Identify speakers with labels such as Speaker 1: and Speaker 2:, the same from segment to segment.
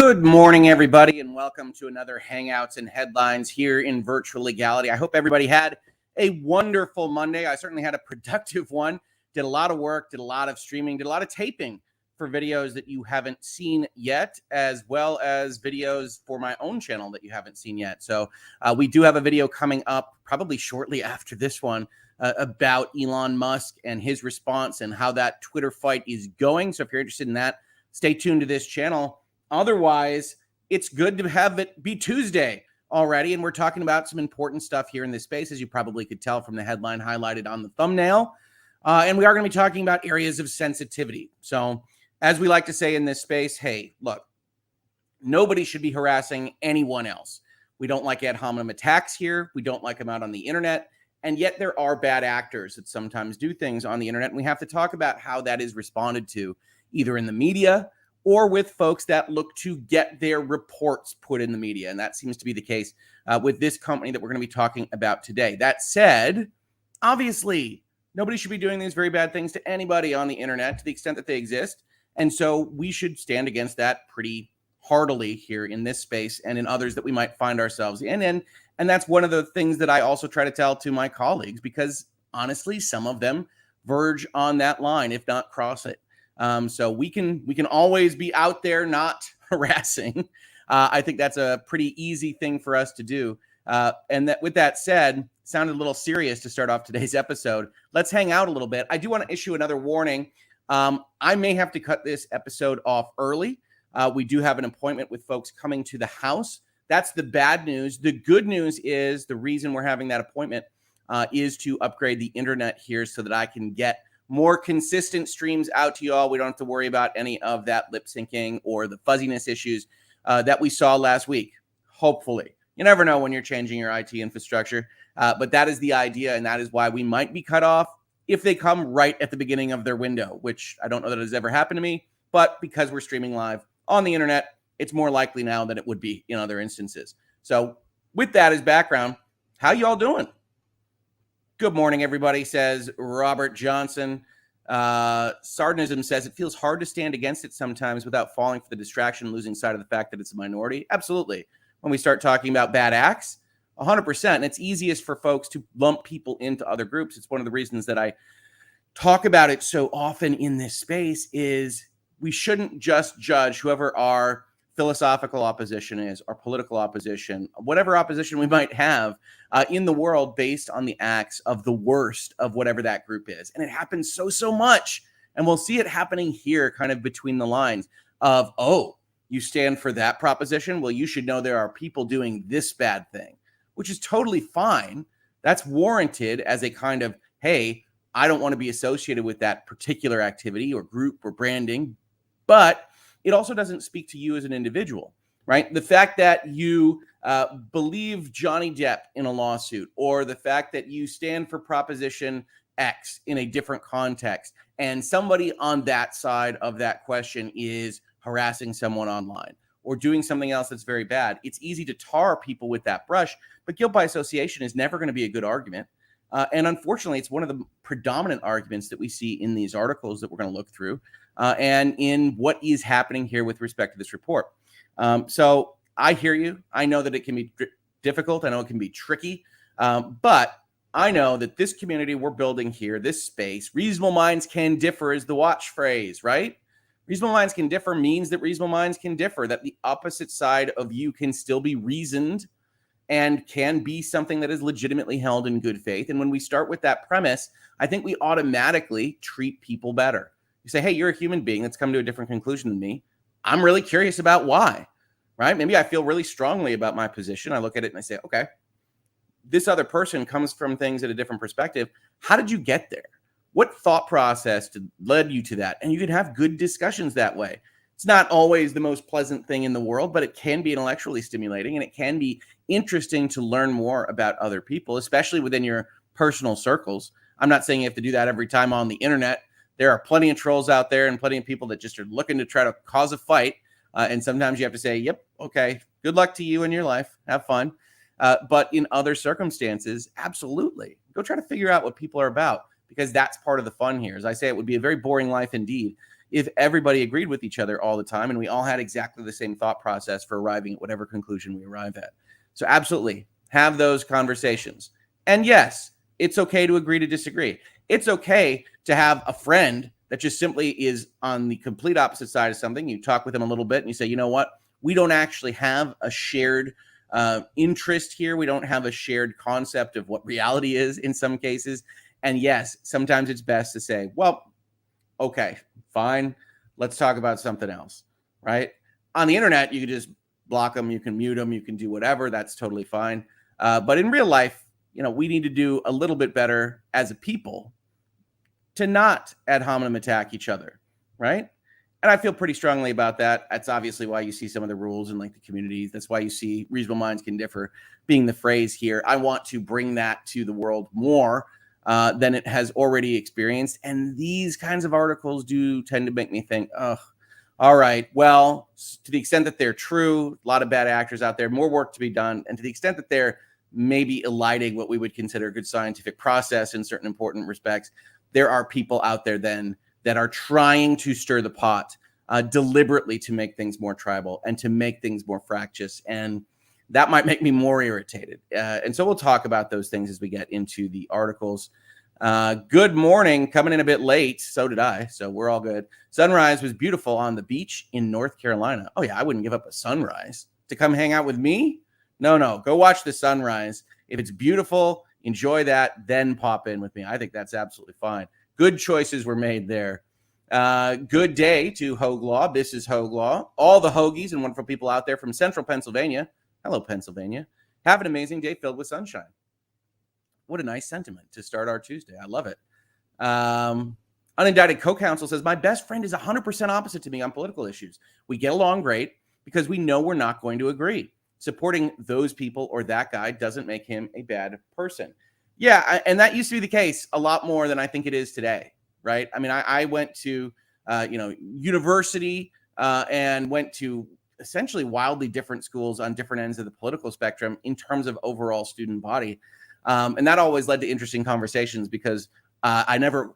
Speaker 1: Good morning, everybody, and welcome to another Hangouts and Headlines here in Virtual Legality. I hope everybody had a wonderful Monday. I certainly had a productive one. Did a lot of work, did a lot of streaming, did a lot of taping for videos that you haven't seen yet, as well as videos for my own channel that you haven't seen yet. So we do have a video coming up probably shortly after this one about Elon Musk and his response and how that Twitter fight is going. So if you're interested in that, stay tuned to this channel. Otherwise, it's good to have it be Tuesday already, and we're talking about some important stuff here in this space, as you probably could tell from the headline highlighted on the thumbnail. And we are going to be talking about areas of sensitivity. So as we like to say in this space, hey, look, nobody should be harassing anyone else. We don't like ad hominem attacks here. We don't like them out on the internet. And yet there are bad actors that sometimes do things on the internet. And we have to talk about how that is responded to, either in the media or with folks that look to get their reports put in the media. And that seems to be the case with this company that we're going to be talking about today. That said, obviously, nobody should be doing these very bad things to anybody on the internet to the extent that they exist. And so we should stand against that pretty heartily here in this space and in others that we might find ourselves in. And that's one of the things that I also try to tell to my colleagues, because honestly, some of them verge on that line, if not cross it. So we can always be out there not harassing. I think that's a pretty easy thing for us to do. And that, with that said, sounded a little serious to start off today's episode. Let's hang out a little bit. I do want to issue another warning. I may have to cut this episode off early. We do have an appointment with folks coming to the house. That's the bad news. The good news is the reason we're having that appointment is to upgrade the internet here so that I can get more consistent streams out to y'all. We don't have to worry about any of that lip syncing or the fuzziness issues that we saw last week. Hopefully. You never know when you're changing your IT infrastructure, but that is the idea, and that is why we might be cut off if they come right at the beginning of their window, which I don't know that has ever happened to me, but because we're streaming live on the internet, it's more likely now than it would be in other instances. So with that as background, how y'all doing? Good morning, everybody, says Robert Johnson. Sardinism says, it feels hard to stand against it sometimes without falling for the distraction, losing sight of the fact that it's a minority. Absolutely. When we start talking about bad acts, 100%. And it's easiest for folks to lump people into other groups. It's one of the reasons that I talk about it so often in this space is we shouldn't just judge whoever our philosophical opposition is, our political opposition, whatever opposition we might have in the world based on the acts of the worst of whatever that group is. And it happens so much. And we'll see it happening here kind of between the lines of, oh, you stand for that proposition? Well, you should know there are people doing this bad thing, which is totally fine. That's warranted as a kind of, hey, I don't want to be associated with that particular activity or group or branding. But it also doesn't speak to you as an individual, right? The fact that you believe Johnny Depp in a lawsuit, or the fact that you stand for Proposition X in a different context, and somebody on that side of that question is harassing someone online or doing something else that's very bad. It's easy to tar people with that brush, but guilt by association is never going to be a good argument. And unfortunately, it's one of the predominant arguments that we see in these articles that we're going to look through and in what is happening here with respect to this report. So I hear you. I know that it can be difficult. I know it can be tricky. But I know that this community we're building here, this space, reasonable minds can differ is the watch phrase, right? Reasonable minds can differ means that reasonable minds can differ, that the opposite side of you can still be reasoned and can be something that is legitimately held in good faith. And when we start with that premise, I think we automatically treat people better. You say, hey, you're a human being that's come to a different conclusion than me. I'm really curious about why, right? Maybe I feel really strongly about my position. I look at it and I say, okay, this other person comes from things at a different perspective. How did you get there? What thought process led you to that? And you can have good discussions that way. It's not always the most pleasant thing in the world, but it can be intellectually stimulating, and it can be interesting to learn more about other people, especially within your personal circles. I'm not saying you have to do that every time on the internet. There are plenty of trolls out there and plenty of people that just are looking to try to cause a fight. And sometimes you have to say, yep, okay, good luck to you in your life. Have fun. But in other circumstances, absolutely. Go try to figure out what people are about, because that's part of the fun here. As I say, it would be a very boring life indeed if everybody agreed with each other all the time and we all had exactly the same thought process for arriving at whatever conclusion we arrive at. So absolutely have those conversations. And yes, it's okay to agree to disagree. It's okay to have a friend that just simply is on the complete opposite side of something. You talk with them a little bit and you say, you know what? We don't actually have a shared interest here. We don't have a shared concept of what reality is in some cases. And yes, sometimes it's best to say, well, okay, fine. Let's talk about something else, right? On the internet, you can just block them. You can mute them. You can do whatever. That's totally fine. But in real life, we need to do a little bit better as a people to not ad hominem attack each other, right? And I feel pretty strongly about that. That's obviously why you see some of the rules in like the communities. That's why you see reasonable minds can differ being the phrase here. I want to bring that to the world more than it has already experienced. And these kinds of articles do tend to make me think, oh, all right, well, to the extent that they're true, a lot of bad actors out there, more work to be done. And to the extent that they're maybe eliding what we would consider a good scientific process in certain important respects, there are people out there then that are trying to stir the pot deliberately to make things more tribal and to make things more fractious. And that might make me more irritated. And so we'll talk about those things as we get into the articles. Good morning. Coming in a bit late. So did I. So we're all good. Sunrise was beautiful on the beach in North Carolina. Oh, yeah. I wouldn't give up a sunrise to come hang out with me. No. Go watch the sunrise. If it's beautiful, enjoy that, then pop in with me. I think that's absolutely fine. Good choices were made there. Good day to Hoeg Law. This is Hoeg Law. All the Hoagies and wonderful people out there from central Pennsylvania. Hello, Pennsylvania. Have an amazing day filled with sunshine. What a nice sentiment to start our Tuesday. I love it. Unindicted co-counsel says, my best friend is 100% opposite to me on political issues. We get along great because we know we're not going to agree. Supporting those people or that guy doesn't make him a bad person. Yeah, and that used to be the case a lot more than I think it is today, right? I mean, I went to, university and went to essentially wildly different schools on different ends of the political spectrum in terms of overall student body. And that always led to interesting conversations because I never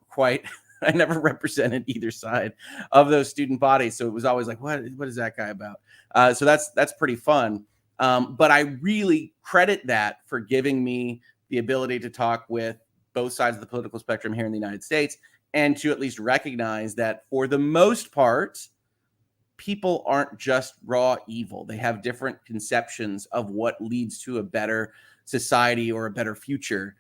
Speaker 1: represented either side of those student bodies. So it was always like, what is that guy about? So that's pretty fun. But I really credit that for giving me the ability to talk with both sides of the political spectrum here in the United States and to at least recognize that for the most part, people aren't just raw evil. They have different conceptions of what leads to a better society or a better future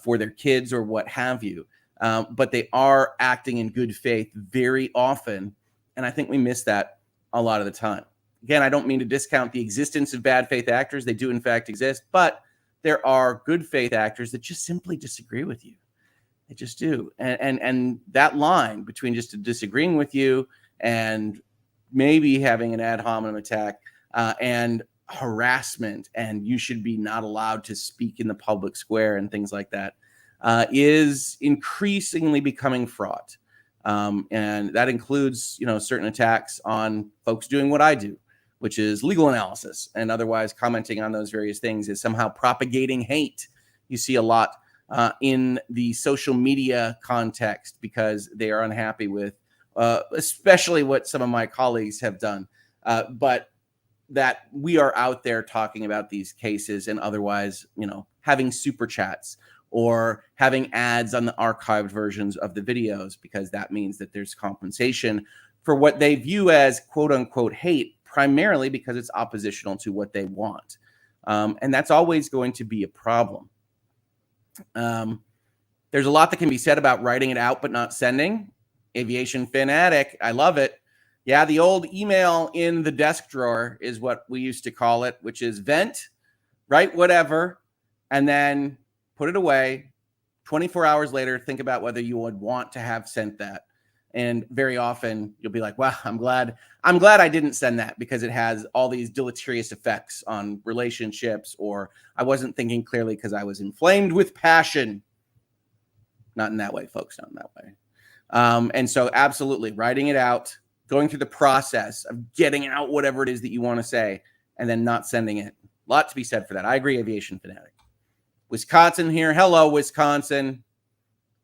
Speaker 1: for their kids or what have you. But they are acting in good faith very often. And I think we miss that a lot of the time. Again, I don't mean to discount the existence of bad faith actors. They do, in fact, exist. But there are good faith actors that just simply disagree with you. They just do. And that line between just disagreeing with you and maybe having an ad hominem attack and harassment, and you should be not allowed to speak in the public square and things like that is increasingly becoming fraught. And that includes, certain attacks on folks doing what I do, which is legal analysis and otherwise commenting on those various things is somehow propagating hate. You see a lot in the social media context because they are unhappy with especially what some of my colleagues have done. But that we are out there talking about these cases and otherwise, having Superchats or having ads on the archived versions of the videos, because that means that there's compensation for what they view as quote unquote hate, primarily because it's oppositional to what they want. And that's always going to be a problem. There's a lot that can be said about writing it out, but not sending. Aviation fanatic. I love it. Yeah, the old email in the desk drawer is what we used to call it, which is vent, write whatever, and then put it away. 24 hours later, think about whether you would want to have sent that. And very often you'll be like, wow, I'm glad I didn't send that because it has all these deleterious effects on relationships, or I wasn't thinking clearly because I was inflamed with passion. Not in that way, folks, not in that way. And so absolutely writing it out, going through the process of getting out whatever it is that you want to say, and then not sending it. A lot to be said for that. I agree, aviation fanatic. Wisconsin here. Hello, Wisconsin.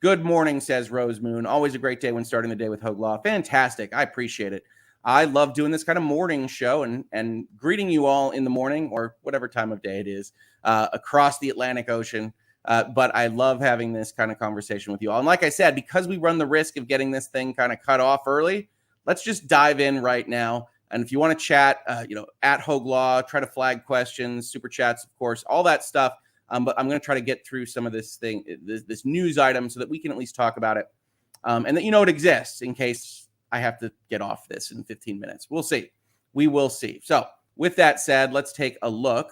Speaker 1: Good morning, says Rose Moon. Always a great day when starting the day with Hoeg Law. Fantastic. I appreciate it. I love doing this kind of morning show and greeting you all in the morning or whatever time of day it is across the Atlantic Ocean. But I love having this kind of conversation with you all. And like I said, because we run the risk of getting this thing kind of cut off early, let's just dive in right now. And if you want to chat, at Hoeg Law, try to flag questions, super chats, of course, all that stuff. But I'm going to try to get through some of this news item so that we can at least talk about it. And that you know it exists in case I have to get off this in 15 minutes. We'll see. We will see. So with that said, let's take a look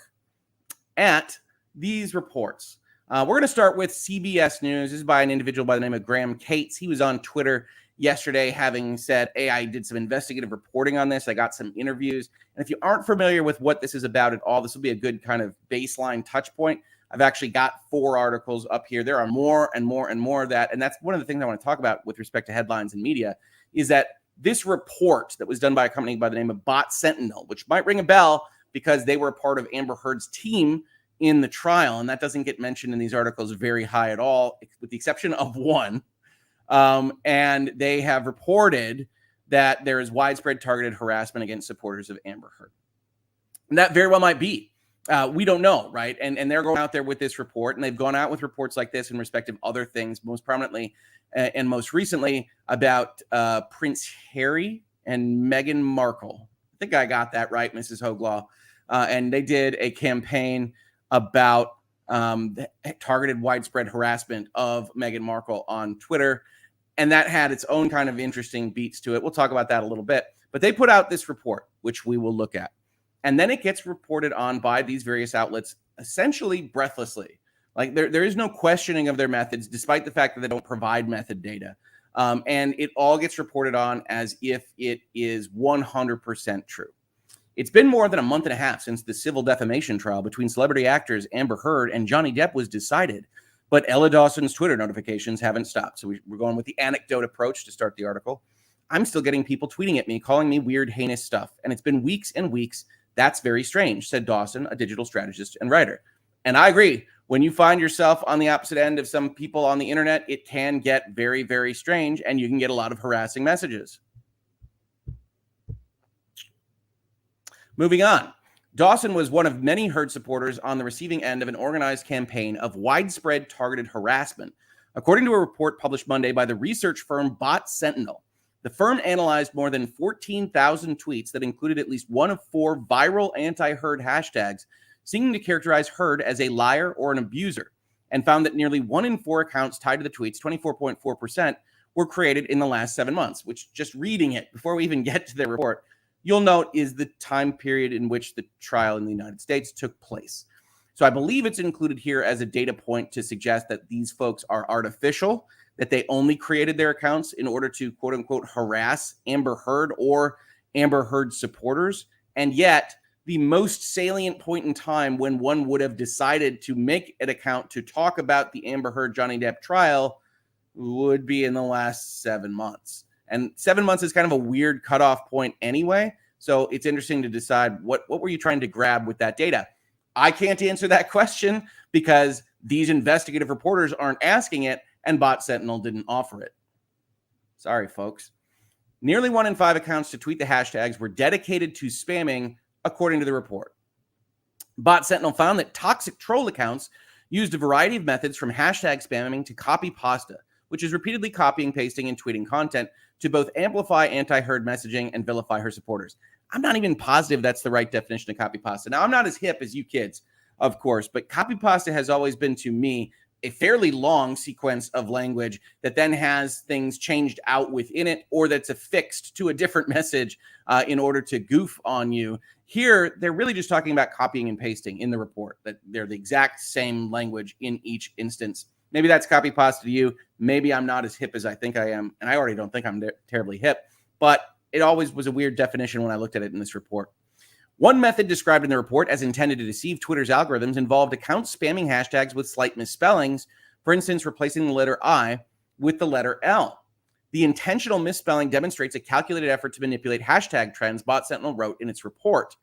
Speaker 1: at these reports. We're going to start with CBS News. This is by an individual by the name of Graham Cates. He was on Twitter yesterday having said, hey, I did some investigative reporting on this. I got some interviews. And if you aren't familiar with what this is about at all, this will be a good kind of baseline touch point. I've actually got 4 articles up here. There are more and more and more of that. And that's one of the things I want to talk about with respect to headlines and media is that this report that was done by a company by the name of Bot Sentinel, which might ring a bell because they were a part of Amber Heard's team in the trial. And that doesn't get mentioned in these articles very high at all, with the exception of one. And they have reported that there is widespread targeted harassment against supporters of Amber Heard. And that very well might be. We don't know, right? And they're going out there with this report, and they've gone out with reports like this in respect of other things, most prominently and most recently about Prince Harry and Meghan Markle. I think I got that right, Mrs. Hoeg Law. And they did a campaign about targeted widespread harassment of Meghan Markle on Twitter. And that had its own kind of interesting beats to it. We'll talk about that a little bit. But they put out this report, which we will look at. And then it gets reported on by these various outlets essentially breathlessly. Like there is no questioning of their methods, despite the fact that they don't provide method data. And it all gets reported on as if it is 100% true. It's been more than a month and a half since the civil defamation trial between celebrity actors Amber Heard and Johnny Depp was decided. But Ella Dawson's Twitter notifications haven't stopped. So we're going with the anecdote approach to start the article. I'm still getting people tweeting at me, calling me weird, heinous stuff. And it's been weeks and weeks. That's very strange, said Dawson, a digital strategist and writer. And I agree. When you find yourself on the opposite end of some people on the internet, it can get very, very strange, and you can get a lot of harassing messages. Moving on. Dawson was one of many Heard supporters on the receiving end of an organized campaign of widespread targeted harassment, according to a report published Monday by the research firm Bot Sentinel. The firm analyzed more than 14,000 tweets that included at least one of 4 viral anti-Heard hashtags, seeming to characterize Heard as a liar or an abuser, and found that nearly 1 in 4 accounts tied to the tweets, 24.4%, were created in the last 7 months, which, just reading it before we even get to the report, you'll note is the time period in which the trial in the United States took place. So I believe it's included here as a data point to suggest that these folks are artificial, that they only created their accounts in order to, quote unquote, harass Amber Heard or Amber Heard supporters. And yet, the most salient point in time when one would have decided to make an account to talk about the Amber Heard Johnny Depp trial would be in the last 7 months. And 7 months is kind of a weird cutoff point anyway. So it's interesting to decide what were you trying to grab with that data? I can't answer that question because these investigative reporters aren't asking it, and Bot Sentinel didn't offer it. Sorry, folks. Nearly 1 in 5 accounts to tweet the hashtags were dedicated to spamming, according to the report. Bot Sentinel found that toxic troll accounts used a variety of methods from hashtag spamming to copy pasta, which is repeatedly copying, pasting, and tweeting content to both amplify anti-Heard messaging and vilify her supporters. I'm not even positive that's the right definition of copy pasta. Now, I'm not as hip as you kids, of course, but copy pasta has always been to me a fairly long sequence of language that then has things changed out within it or that's affixed to a different message in order to goof on you. Here, they're really just talking about copying and pasting in the report, that they're the exact same language in each instance. Maybe that's copy pasta to you. Maybe I'm not as hip as I think I am, and I already don't think I'm terribly hip, but it always was a weird definition when I looked at it in this report. One method described in the report as intended to deceive Twitter's algorithms involved accounts spamming hashtags with slight misspellings, for instance, replacing the letter I with the letter L. The intentional misspelling demonstrates a calculated effort to manipulate hashtag trends, Bot Sentinel wrote in its report.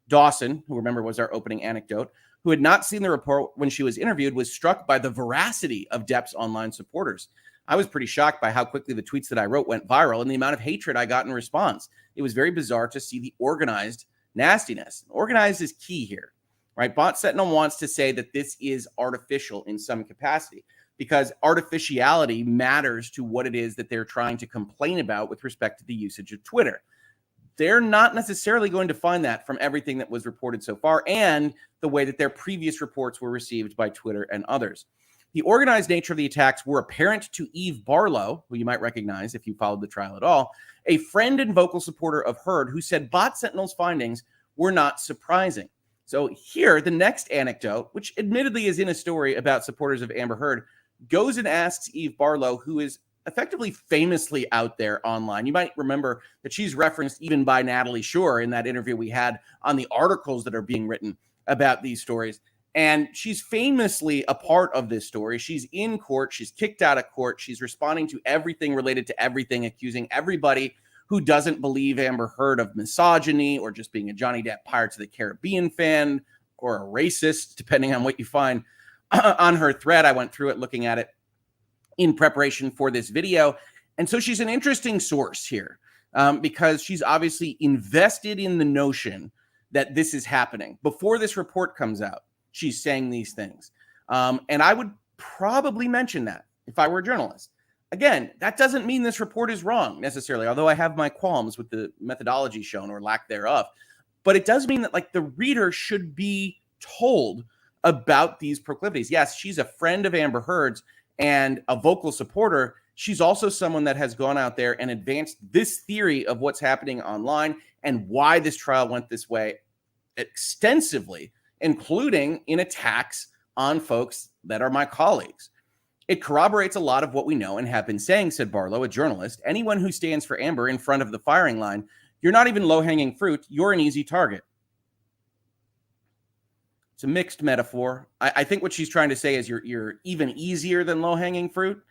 Speaker 1: Dawson, who remember was our opening anecdote, who had not seen the report when she was interviewed, was struck by the veracity of Depp's online supporters. I was pretty shocked by how quickly the tweets that I wrote went viral and the amount of hatred I got in response. It was very bizarre to see the organized nastiness. Organized is key here, right? Bot Sentinel wants to say that this is artificial in some capacity because artificiality matters to what it is that they're trying to complain about with respect to the usage of Twitter. They're not necessarily going to find that from everything that was reported so far and the way that their previous reports were received by Twitter and others. The organized nature of the attacks were apparent to Eve Barlow, who you might recognize if you followed the trial at all, a friend and vocal supporter of Heard, who said Bot Sentinel's findings were not surprising. So here, the next anecdote, which admittedly is in a story about supporters of Amber Heard, goes and asks Eve Barlow, who is effectively famously out there online. You might remember that she's referenced even by Natalie Shore in that interview we had on the articles that are being written about these stories. And she's famously a part of this story. She's in court. She's kicked out of court. She's responding to everything related to everything, accusing everybody who doesn't believe Amber Heard of misogyny or just being a Johnny Depp Pirates of the Caribbean fan or a racist, depending on what you find on her thread. I went through it looking at it in preparation for this video. And so she's an interesting source here because she's obviously invested in the notion that this is happening. Before this report comes out, she's saying these things. And I would probably mention that if I were a journalist. Again, that doesn't mean this report is wrong necessarily, although I have my qualms with the methodology shown or lack thereof. But it does mean that like the reader should be told about these proclivities. Yes, she's a friend of Amber Heard's and a vocal supporter. She's also someone that has gone out there and advanced this theory of what's happening online and why this trial went this way extensively, including in attacks on folks that are my colleagues. It corroborates a lot of what we know and have been saying, said Barlow, a journalist. Anyone who stands for Amber in front of the firing line, you're not even low-hanging fruit, you're an easy target. It's a mixed metaphor. I think what she's trying to say is you're even easier than low-hanging fruit.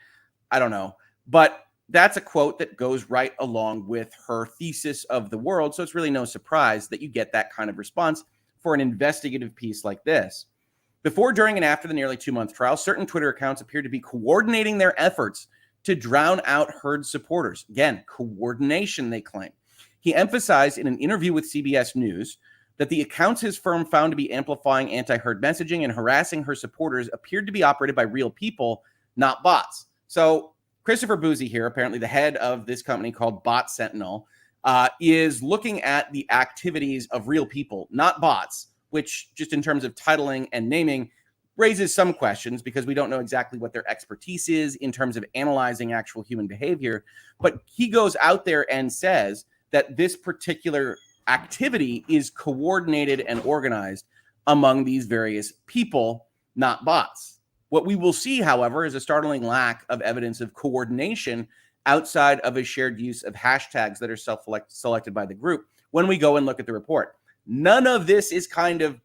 Speaker 1: I don't know. But that's a quote that goes right along with her thesis of the world, so it's really no surprise that you get that kind of response for an investigative piece like this. Before, during, and after the nearly 2-month trial, certain Twitter accounts appeared to be coordinating their efforts to drown out Heard supporters. Again, coordination, they claim. He emphasized in an interview with CBS News that the accounts his firm found to be amplifying anti-Heard messaging and harassing her supporters appeared to be operated by real people, not bots. So Christopher Boozy here, apparently the head of this company called Bot Sentinel, is looking at the activities of real people, not bots, which just in terms of titling and naming raises some questions because we don't know exactly what their expertise is in terms of analyzing actual human behavior. But he goes out there and says that this particular activity is coordinated and organized among these various people, not bots. What we will see, however, is a startling lack of evidence of coordination outside of a shared use of hashtags that are self-selected by the group when we go and look at the report. None of this is kind of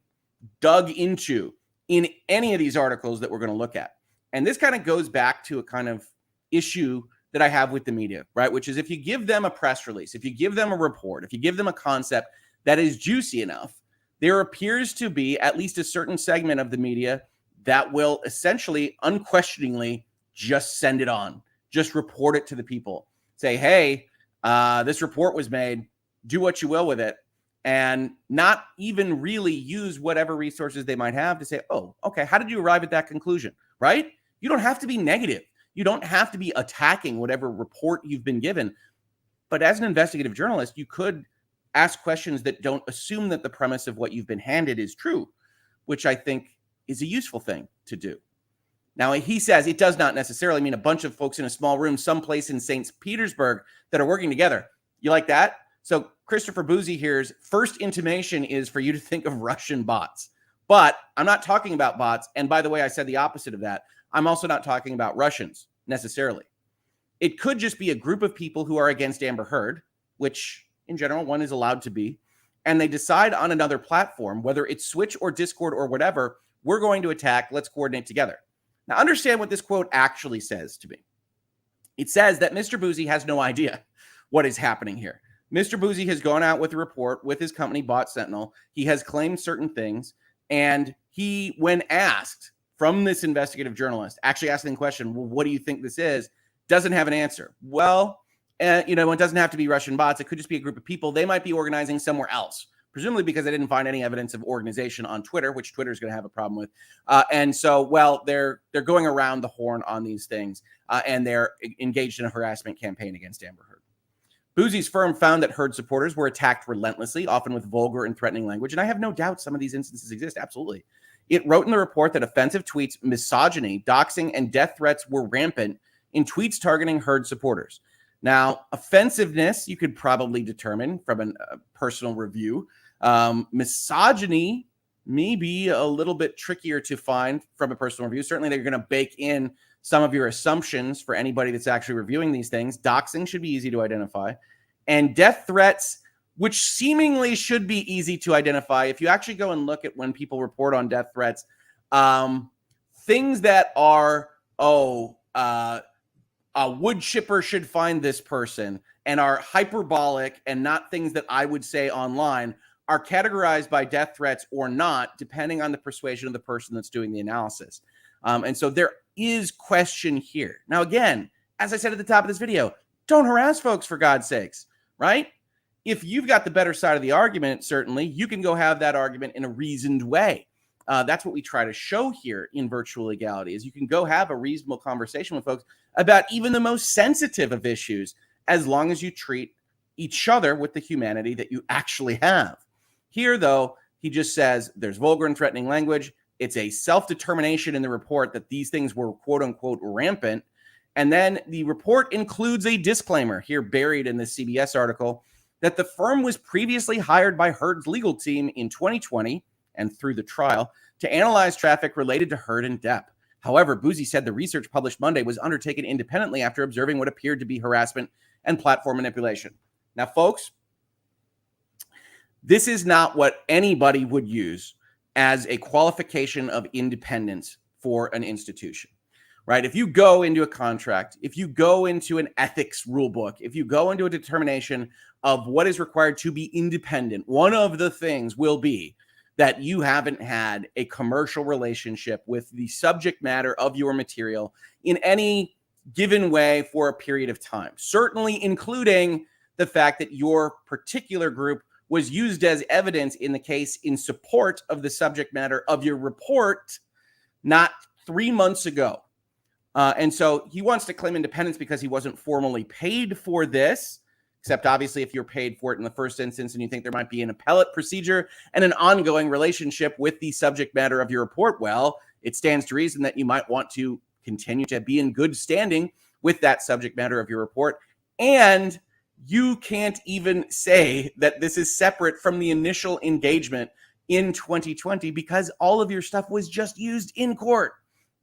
Speaker 1: dug into in any of these articles that we're going to look at. And this kind of goes back to a kind of issue that I have with the media, right? Which is if you give them a press release, if you give them a report, if you give them a concept that is juicy enough, there appears to be at least a certain segment of the media that will essentially, unquestioningly, just send it on, just report it to the people. Say, hey, this report was made, do what you will with it. And not even really use whatever resources they might have to say, oh, okay, how did you arrive at that conclusion, right? You don't have to be negative. You don't have to be attacking whatever report you've been given. But as an investigative journalist, you could ask questions that don't assume that the premise of what you've been handed is true, which I think is a useful thing to do. Now, he says it does not necessarily mean a bunch of folks in a small room someplace in St. Petersburg that are working together. You like that? So Christopher Boozy here's first intimation is for you to think of Russian bots. But I'm not talking about bots. And by the way, I said the opposite of that. I'm also not talking about Russians necessarily. It could just be a group of people who are against Amber Heard, which in general one is allowed to be, and they decide on another platform, whether it's Switch or Discord or whatever, we're going to attack, let's coordinate together. Now understand what this quote actually says to me. It says that Mr. Boozy has no idea what is happening here. Mr. Boozy has gone out with a report with his company, Bot Sentinel. He has claimed certain things. And he, when asked from this investigative journalist, actually asking the question, well, what do you think this is? Doesn't have an answer. Well, it doesn't have to be Russian bots. It could just be a group of people. They might be organizing somewhere else, presumably because they didn't find any evidence of organization on Twitter, which Twitter is going to have a problem with. And so, well, they're going around the horn on these things, and they're engaged in a harassment campaign against Amber Heard. Boozy's firm found that Heard supporters were attacked relentlessly, often with vulgar and threatening language. And I have no doubt some of these instances exist. Absolutely. It wrote in the report that offensive tweets, misogyny, doxing, and death threats were rampant in tweets targeting Heard supporters. Now, offensiveness, you could probably determine from a personal review. Misogyny may be a little bit trickier to find from a personal review. Certainly, they're going to bake in some of your assumptions for anybody that's actually reviewing these things. Doxing should be easy to identify. And death threats, which seemingly should be easy to identify. If you actually go and look at when people report on death threats, things that are, a wood chipper should find this person and are hyperbolic and not things that I would say online are categorized by death threats or not, depending on the persuasion of the person that's doing the analysis. And so there is question here. Now, again, as I said at the top of this video, don't harass folks for God's sakes, right? If you've got the better side of the argument, certainly, you can go have that argument in a reasoned way. That's what we try to show here in virtual legality, is you can go have a reasonable conversation with folks about even the most sensitive of issues, as long as you treat each other with the humanity that you actually have. Here, though, he just says there's vulgar and threatening language. It's a self-determination in the report that these things were quote unquote rampant. And then the report includes a disclaimer here buried in this CBS article that the firm was previously hired by Heard's legal team in 2020 and through the trial to analyze traffic related to Heard and Depp. However, Boozy said the research published Monday was undertaken independently after observing what appeared to be harassment and platform manipulation. Now, folks, this is not what anybody would use as a qualification of independence for an institution, right? If you go into a contract, if you go into an ethics rule book, if you go into a determination of what is required to be independent, one of the things will be that you haven't had a commercial relationship with the subject matter of your material in any given way for a period of time, certainly including the fact that your particular group was used as evidence in the case in support of the subject matter of your report not 3 months ago. And so he wants to claim independence because he wasn't formally paid for this, except obviously if you're paid for it in the first instance and you think there might be an appellate procedure and an ongoing relationship with the subject matter of your report, well, it stands to reason that you might want to continue to be in good standing with that subject matter of your report. And you can't even say that this is separate from the initial engagement in 2020 because all of your stuff was just used in court.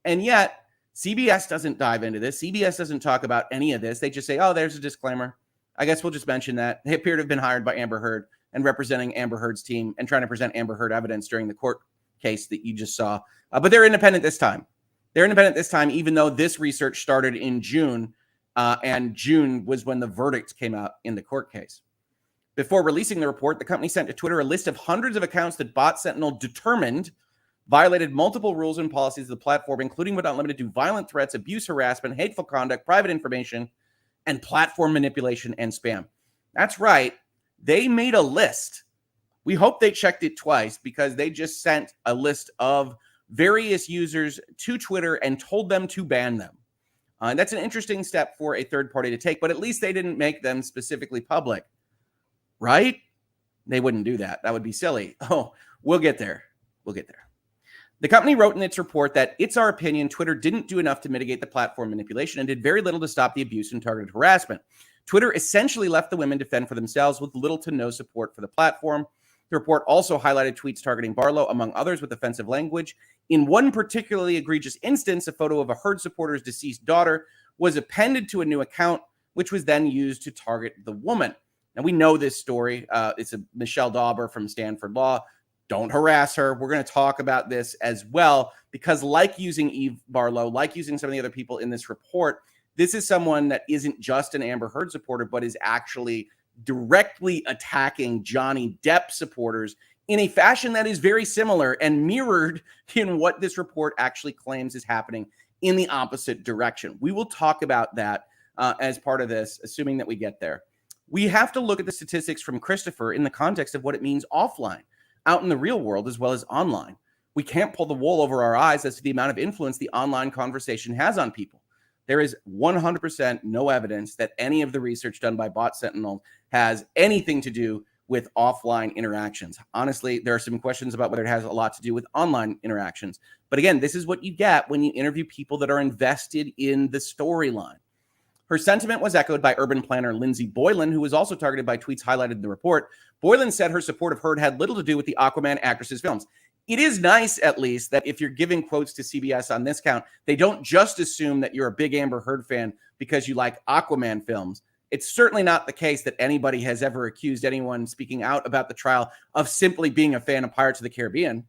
Speaker 1: And yet, CBS doesn't dive into this. CBS doesn't talk about any of this. They just say, oh, there's a disclaimer. I guess we'll just mention that. They appear to have been hired by Amber Heard and representing Amber Heard's team and trying to present Amber Heard evidence during the court case that you just saw. But they're independent this time. They're independent this time, even though this research started in June. And June was when the verdict came out in the court case. Before releasing the report, the company sent to Twitter a list of hundreds of accounts that Bot Sentinel determined violated multiple rules and policies of the platform, including but not limited to violent threats, abuse, harassment, hateful conduct, private information, and platform manipulation and spam. That's right. They made a list. We hope they checked it twice because they just sent a list of various users to Twitter and told them to ban them. And that's an interesting step for a third party to take, but at least they didn't make them specifically public, right? They wouldn't do that. That would be silly. Oh, we'll get there. We'll get there. The company wrote in its report that it's our opinion Twitter didn't do enough to mitigate the platform manipulation and did very little to stop the abuse and targeted harassment. Twitter essentially left the women to fend for themselves with little to no support for the platform. The report also highlighted tweets targeting Barlow, among others, with offensive language. In one particularly egregious instance, a photo of a Heard supporter's deceased daughter was appended to a new account, which was then used to target the woman. Now, we know this story. It's a Michelle Dauber from Stanford Law. Don't harass her. We're going to talk about this as well, because like using Eve Barlow, like using some of the other people in this report, this is someone that isn't just an Amber Heard supporter, but is actually directly attacking Johnny Depp supporters in a fashion that is very similar and mirrored in what this report actually claims is happening in the opposite direction. We will talk about that as part of this, assuming that we get there. We have to look at the statistics from Christopher in the context of what it means offline, out in the real world, as well as online. We can't pull the wool over our eyes as to the amount of influence the online conversation has on people. There is 100% no evidence that any of the research done by Bot Sentinel has anything to do with offline interactions. Honestly, there are some questions about whether it has a lot to do with online interactions. But again, this is what you get when you interview people that are invested in the storyline. Her sentiment was echoed by urban planner Lindsay Boylan, who was also targeted by tweets highlighted in the report. Boylan said her support of Heard had little to do with the Aquaman actress's films. It is nice, at least, that if you're giving quotes to CBS on this count, they don't just assume that you're a big Amber Heard fan because you like Aquaman films. It's certainly not the case that anybody has ever accused anyone speaking out about the trial of simply being a fan of Pirates of the Caribbean.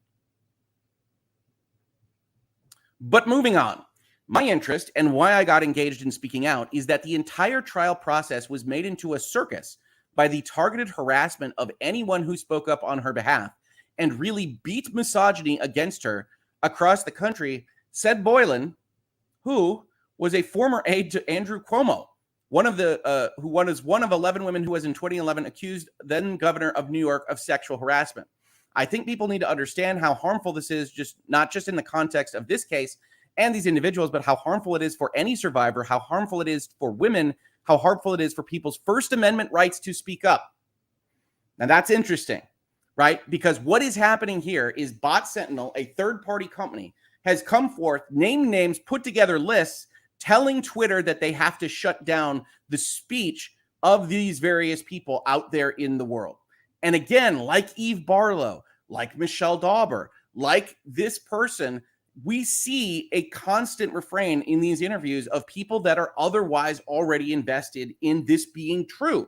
Speaker 1: But moving on, my interest and why I got engaged in speaking out is that the entire trial process was made into a circus by the targeted harassment of anyone who spoke up on her behalf and really beat misogyny against her across the country, said Boylan, who was a former aide to Andrew Cuomo, who was one of 11 women who was in 2011 accused then governor of New York of sexual harassment. I think people need to understand how harmful this is, not just in the context of this case and these individuals, but how harmful it is for any survivor, how harmful it is for women, how harmful it is for people's First Amendment rights to speak up. Now that's interesting, right? Because what is happening here is Bot Sentinel, a third-party company, has come forth, named names, put together lists, telling Twitter that they have to shut down the speech of these various people out there in the world. And again, like Eve Barlow, like Michelle Dauber, like this person, we see a constant refrain in these interviews of people that are otherwise already invested in this being true.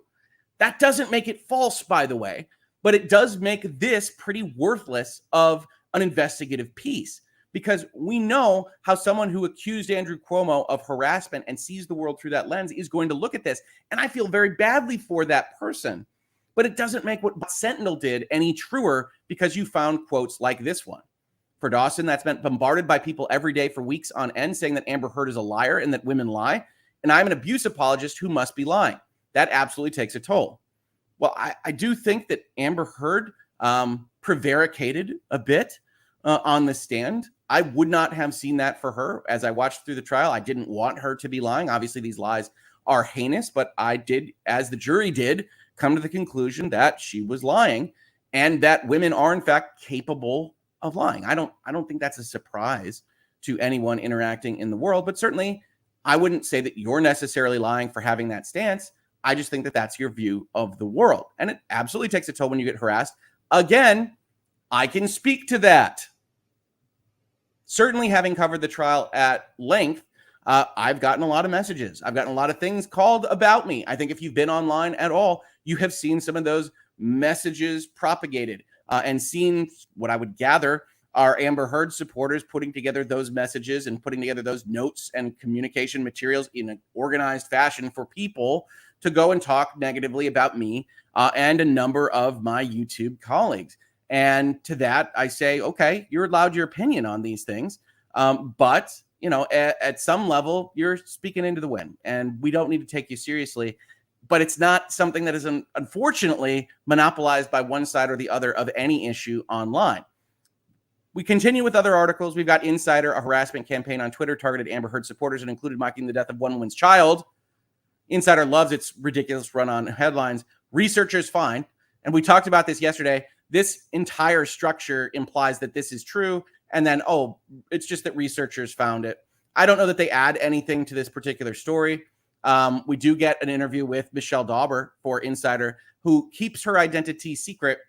Speaker 1: That doesn't make it false, by the way, but it does make this pretty worthless of an investigative piece, because we know how someone who accused Andrew Cuomo of harassment and sees the world through that lens is going to look at this. And I feel very badly for that person, but it doesn't make what Sentinel did any truer because you found quotes like this one. For Dawson, that's been bombarded by people every day for weeks on end saying that Amber Heard is a liar and that women lie. And I'm an abuse apologist who must be lying. That absolutely takes a toll. Well, I do think that Amber Heard prevaricated a bit on the stand. I would not have seen that for her. As I watched through the trial, I didn't want her to be lying. Obviously, these lies are heinous, but I did, as the jury did, come to the conclusion that she was lying and that women are, in fact, capable of lying. I don't think that's a surprise to anyone interacting in the world, but certainly I wouldn't say that you're necessarily lying for having that stance. I just think that that's your view of the world. And it absolutely takes a toll when you get harassed. Again, I can speak to that. Certainly, having covered the trial at length, I've gotten a lot of messages. I've gotten a lot of things called about me. I think if you've been online at all, you have seen some of those messages propagated and seen what I would gather are Amber Heard supporters putting together those messages and putting together those notes and communication materials in an organized fashion for people to go and talk negatively about me and a number of my YouTube colleagues. And to that, I say, okay, you're allowed your opinion on these things. But, you know, at some level, you're speaking into the wind and we don't need to take you seriously. But it's not something that is unfortunately monopolized by one side or the other of any issue online. We continue with other articles. We've got Insider, a harassment campaign on Twitter targeted Amber Heard supporters and included mocking the death of one woman's child. Insider loves its ridiculous run on headlines. Researchers find, and we talked about this yesterday, this entire structure implies that this is true. And then, oh, it's just that researchers found it. I don't know that they add anything to this particular story. We do get an interview with Michelle Dauber for Insider, who keeps her identity secret,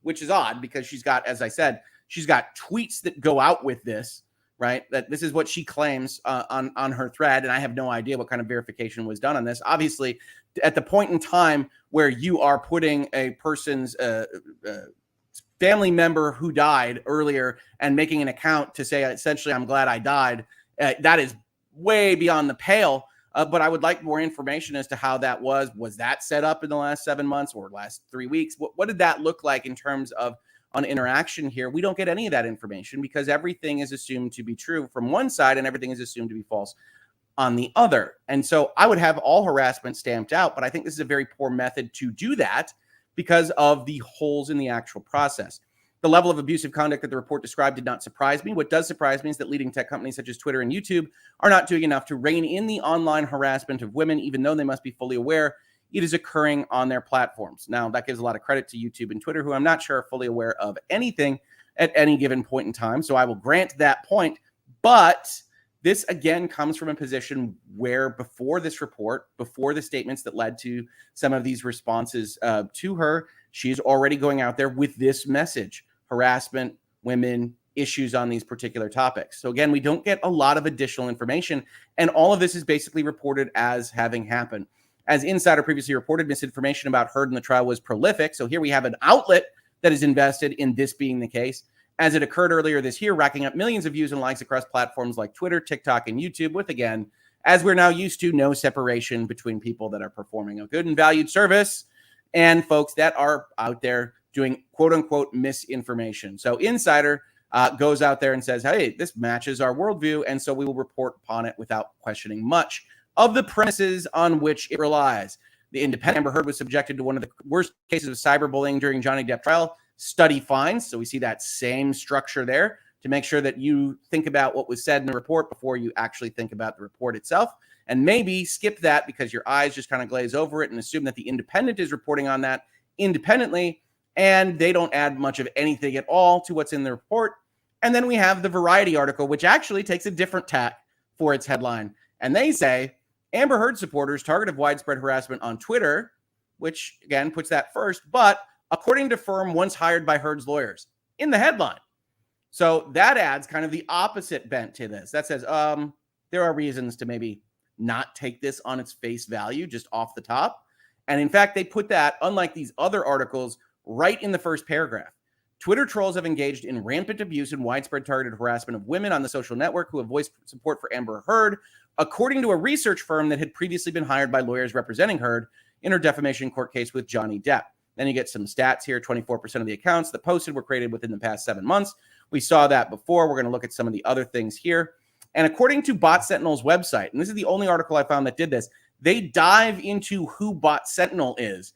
Speaker 1: which is odd because she's got, as I said, she's got tweets that go out with this, right? That this is what she claims on her thread. And I have no idea what kind of verification was done on this. Obviously, at the point in time where you are putting a person's family member who died earlier and making an account to say, essentially, I'm glad I died, that is way beyond the pale. But I would like more information as to how that was. Was that set up in the last 7 months or last 3 weeks? What did that look like in terms of on interaction here, we don't get any of that information because everything is assumed to be true from one side and everything is assumed to be false on the other. And so I would have all harassment stamped out, but I think this is a very poor method to do that because of the holes in the actual process. The level of abusive conduct that the report described did not surprise me. What does surprise me is that leading tech companies such as Twitter and YouTube are not doing enough to rein in the online harassment of women, even though they must be fully aware it is occurring on their platforms. Now, that gives a lot of credit to YouTube and Twitter, who I'm not sure are fully aware of anything at any given point in time. So I will grant that point. But this, again, comes from a position where before this report, before the statements that led to some of these responses to her, she's already going out there with this message: harassment, women, issues on these particular topics. So again, we don't get a lot of additional information, and all of this is basically reported as having happened. As Insider previously reported, misinformation about Heard in the trial was prolific. So here we have an outlet that is invested in this being the case, as it occurred earlier this year, racking up millions of views and likes across platforms like Twitter, TikTok, and YouTube, with, again, as we're now used to, no separation between people that are performing a good and valued service and folks that are out there doing quote-unquote misinformation. So Insider goes out there and says, hey, this matches our worldview, and so we will report upon it without questioning much of the premises on which it relies. The independent Amber Heard was subjected to one of the worst cases of cyberbullying during Johnny Depp trial. Study finds, so we see that same structure there to make sure that you think about what was said in the report before you actually think about the report itself, and maybe skip that because your eyes just kind of glaze over it and assume that the independent is reporting on that independently, and they don't add much of anything at all to what's in the report. And then we have the Variety article, which actually takes a different tack for its headline, and they say Amber Heard supporters target of widespread harassment on Twitter, which again puts that first, but according to firm once hired by Heard's lawyers, in the headline. So that adds kind of the opposite bent to this. That says there are reasons to maybe not take this on its face value just off the top. And in fact, they put that, unlike these other articles, right in the first paragraph. Twitter trolls have engaged in rampant abuse and widespread targeted harassment of women on the social network who have voiced support for Amber Heard, according to a research firm that had previously been hired by lawyers representing Heard in her defamation court case with Johnny Depp. Then you get some stats here. 24% of the accounts that posted were created within the past 7 months. We saw that before. We're going to look at some of the other things here. And according to Bot Sentinel's website, and this is the only article I found that did this, they dive into who Bot Sentinel is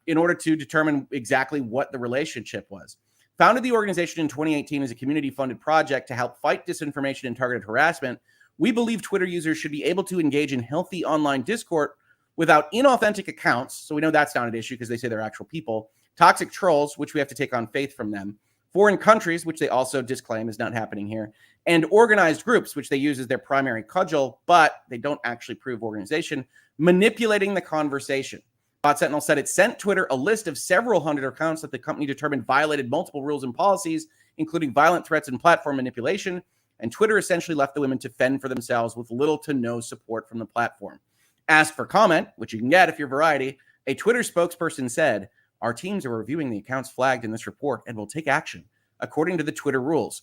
Speaker 1: in order to determine exactly what the relationship was. Founded the organization in 2018 as a community-funded project to help fight disinformation and targeted harassment, we believe Twitter users should be able to engage in healthy online discourse without inauthentic accounts. So we know that's not an issue because they say they're actual people. Toxic trolls, which we have to take on faith from them. Foreign countries, which they also disclaim is not happening here. And organized groups, which they use as their primary cudgel, but they don't actually prove organization, manipulating the conversation. Bot Sentinel said it sent Twitter a list of several hundred accounts that the company determined violated multiple rules and policies, including violent threats and platform manipulation. And Twitter essentially left the women to fend for themselves with little to no support from the platform. Asked for comment, which you can get if you're Variety, a Twitter spokesperson said, our teams are reviewing the accounts flagged in this report and will take action according to the Twitter rules.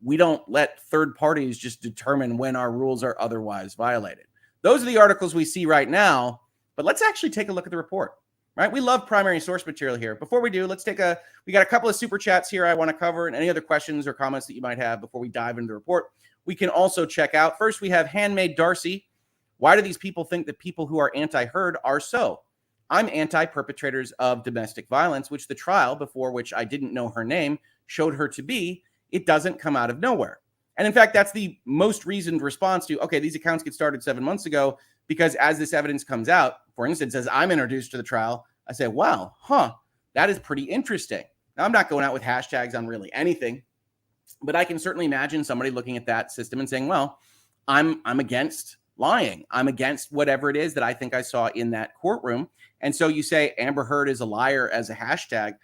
Speaker 1: We don't let third parties just determine when our rules are otherwise violated. Those are the articles we see right now, but let's actually take a look at the report, right? We love primary source material here. Before we do, we got a couple of super chats here I want to cover, and any other questions or comments that you might have before we dive into the report, we can also check out. First, we have Handmaid Darcy. Why do these people think that people who are anti-Heard are so? I'm anti-perpetrators of domestic violence, which the trial, before which I didn't know her name, showed her to be. It doesn't come out of nowhere. And in fact, that's the most reasoned response to, okay, these accounts get started 7 months ago, because as this evidence comes out, for instance, as I'm introduced to the trial, I say, wow, that is pretty interesting. Now, I'm not going out with hashtags on really anything, but I can certainly imagine somebody looking at that system and saying, well, I'm against lying. I'm against whatever it is that I think I saw in that courtroom. And so you say Amber Heard is a liar as a hashtag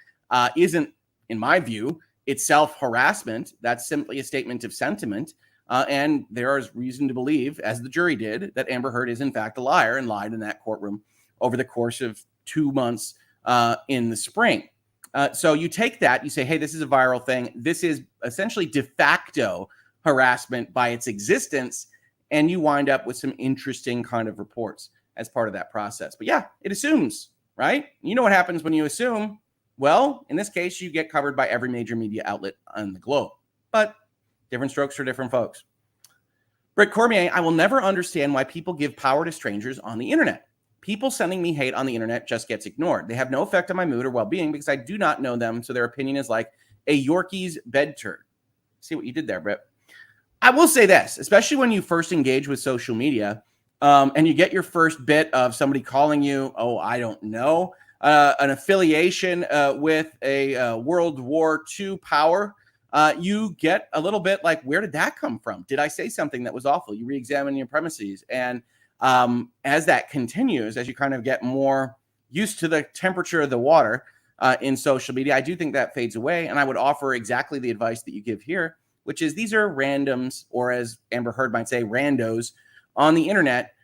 Speaker 1: isn't, in my view, itself harassment. That's simply a statement of sentiment. And there is reason to believe, as the jury did, that Amber Heard is in fact a liar and lied in that courtroom over the course of 2 months in the spring. So you take that, you say, hey, this is a viral thing. This is essentially de facto harassment by its existence. And you wind up with some interesting kind of reports as part of that process. But yeah, it assumes, right? You know what happens when you assume. Well, in this case, you get covered by every major media outlet on the globe, but different strokes for different folks. Britt Cormier, I will never understand why people give power to strangers on the internet. People sending me hate on the internet just gets ignored. They have no effect on my mood or well-being because I do not know them, so their opinion is like a Yorkie's bed turd. See what you did there, Britt. I will say this, especially when you first engage with social media, and you get your first bit of somebody calling you, oh, I don't know, an affiliation with a World War II power, you get a little bit like, where did that come from? Did I say something that was awful? You re-examine your premises. And as that continues, as you kind of get more used to the temperature of the water in social media, I do think that fades away. And I would offer exactly the advice that you give here, which is these are randoms, or as Amber Heard might say, randos on the internet.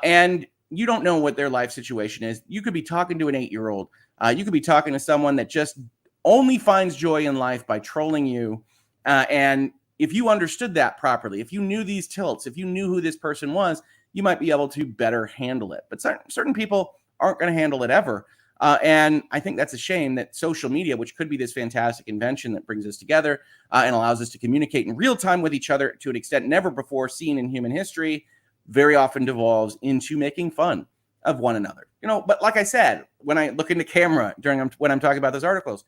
Speaker 1: And you don't know what their life situation is. You could be talking to an 8-year-old. You could be talking to someone that just only finds joy in life by trolling you. And if you understood that properly, if you knew these tilts, if you knew who this person was, you might be able to better handle it. But certain people aren't going to handle it ever. And I think that's a shame that social media, which could be this fantastic invention that brings us together and allows us to communicate in real time with each other to an extent never before seen in human history, very often devolves into making fun of one another. But like I said, when I look into camera when I'm talking about those articles,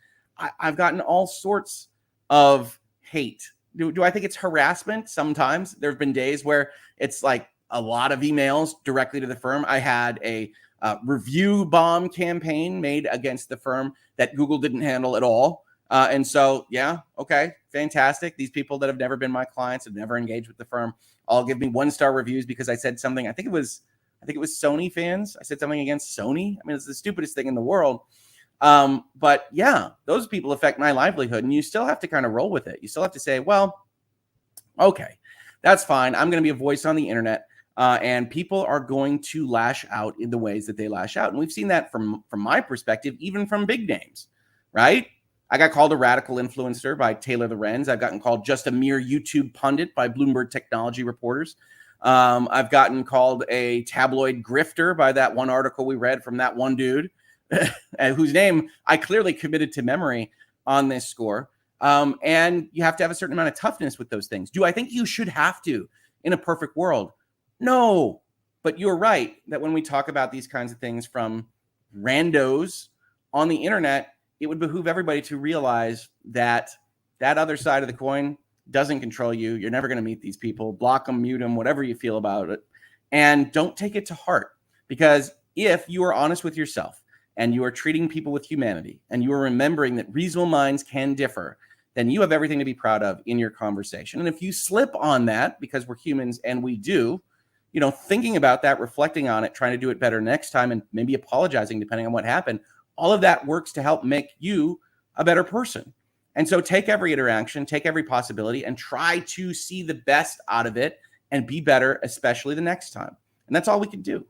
Speaker 1: I've gotten all sorts of hate. Do I think it's harassment? Sometimes there have been days where it's like a lot of emails directly to the firm. I had a review bomb campaign made against the firm that Google didn't handle at all. And so, yeah, okay, fantastic. These people that have never been my clients, have never engaged with the firm, all give me 1-star reviews because I said something. I think it was Sony fans. I said something against Sony. I mean, it's the stupidest thing in the world. But yeah, those people affect my livelihood, and you still have to kind of roll with it. You still have to say, well, okay, that's fine. I'm going to be a voice on the internet. And people are going to lash out in the ways that they lash out. And we've seen that from my perspective, even from big names, right? I got called a radical influencer by Taylor Lorenz. I've gotten called just a mere YouTube pundit by Bloomberg technology reporters. I've gotten called a tabloid grifter by that one article we read from that one dude whose name I clearly committed to memory on this score. And you have to have a certain amount of toughness with those things. Do I think you should have to in a perfect world? No, but you're right that when we talk about these kinds of things from randos on the internet, it would behoove everybody to realize that that other side of the coin doesn't control you. You're never going to meet these people. Block them, mute them, whatever you feel about it. And don't take it to heart, because if you are honest with yourself and you are treating people with humanity and you are remembering that reasonable minds can differ, then you have everything to be proud of in your conversation. And if you slip on that, because we're humans and we do, thinking about that, reflecting on it, trying to do it better next time, and maybe apologizing depending on what happened, all of that works to help make you a better person. And so take every interaction, take every possibility, and try to see the best out of it and be better, especially the next time. And that's all we can do.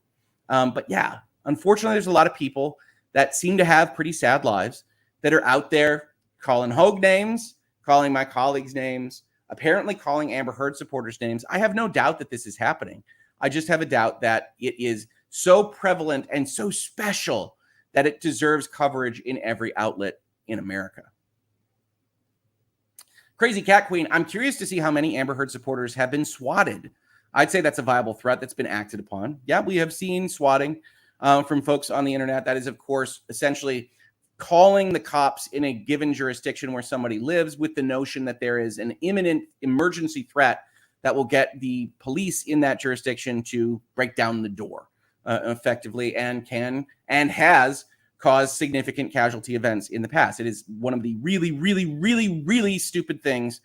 Speaker 1: But yeah, unfortunately, there's a lot of people that seem to have pretty sad lives that are out there calling Hoeg names, calling my colleagues names, apparently calling Amber Heard supporters names. I have no doubt that this is happening. I just have a doubt that it is so prevalent and so special that it deserves coverage in every outlet in America. Crazy Cat Queen, I'm curious to see how many Amber Heard supporters have been swatted. I'd say that's a viable threat that's been acted upon. Yeah, we have seen swatting from folks on the internet. That is, of course, essentially calling the cops in a given jurisdiction where somebody lives with the notion that there is an imminent emergency threat that will get the police in that jurisdiction to break down the door effectively, and has caused significant casualty events in the past. It is one of the really, really, really, really stupid things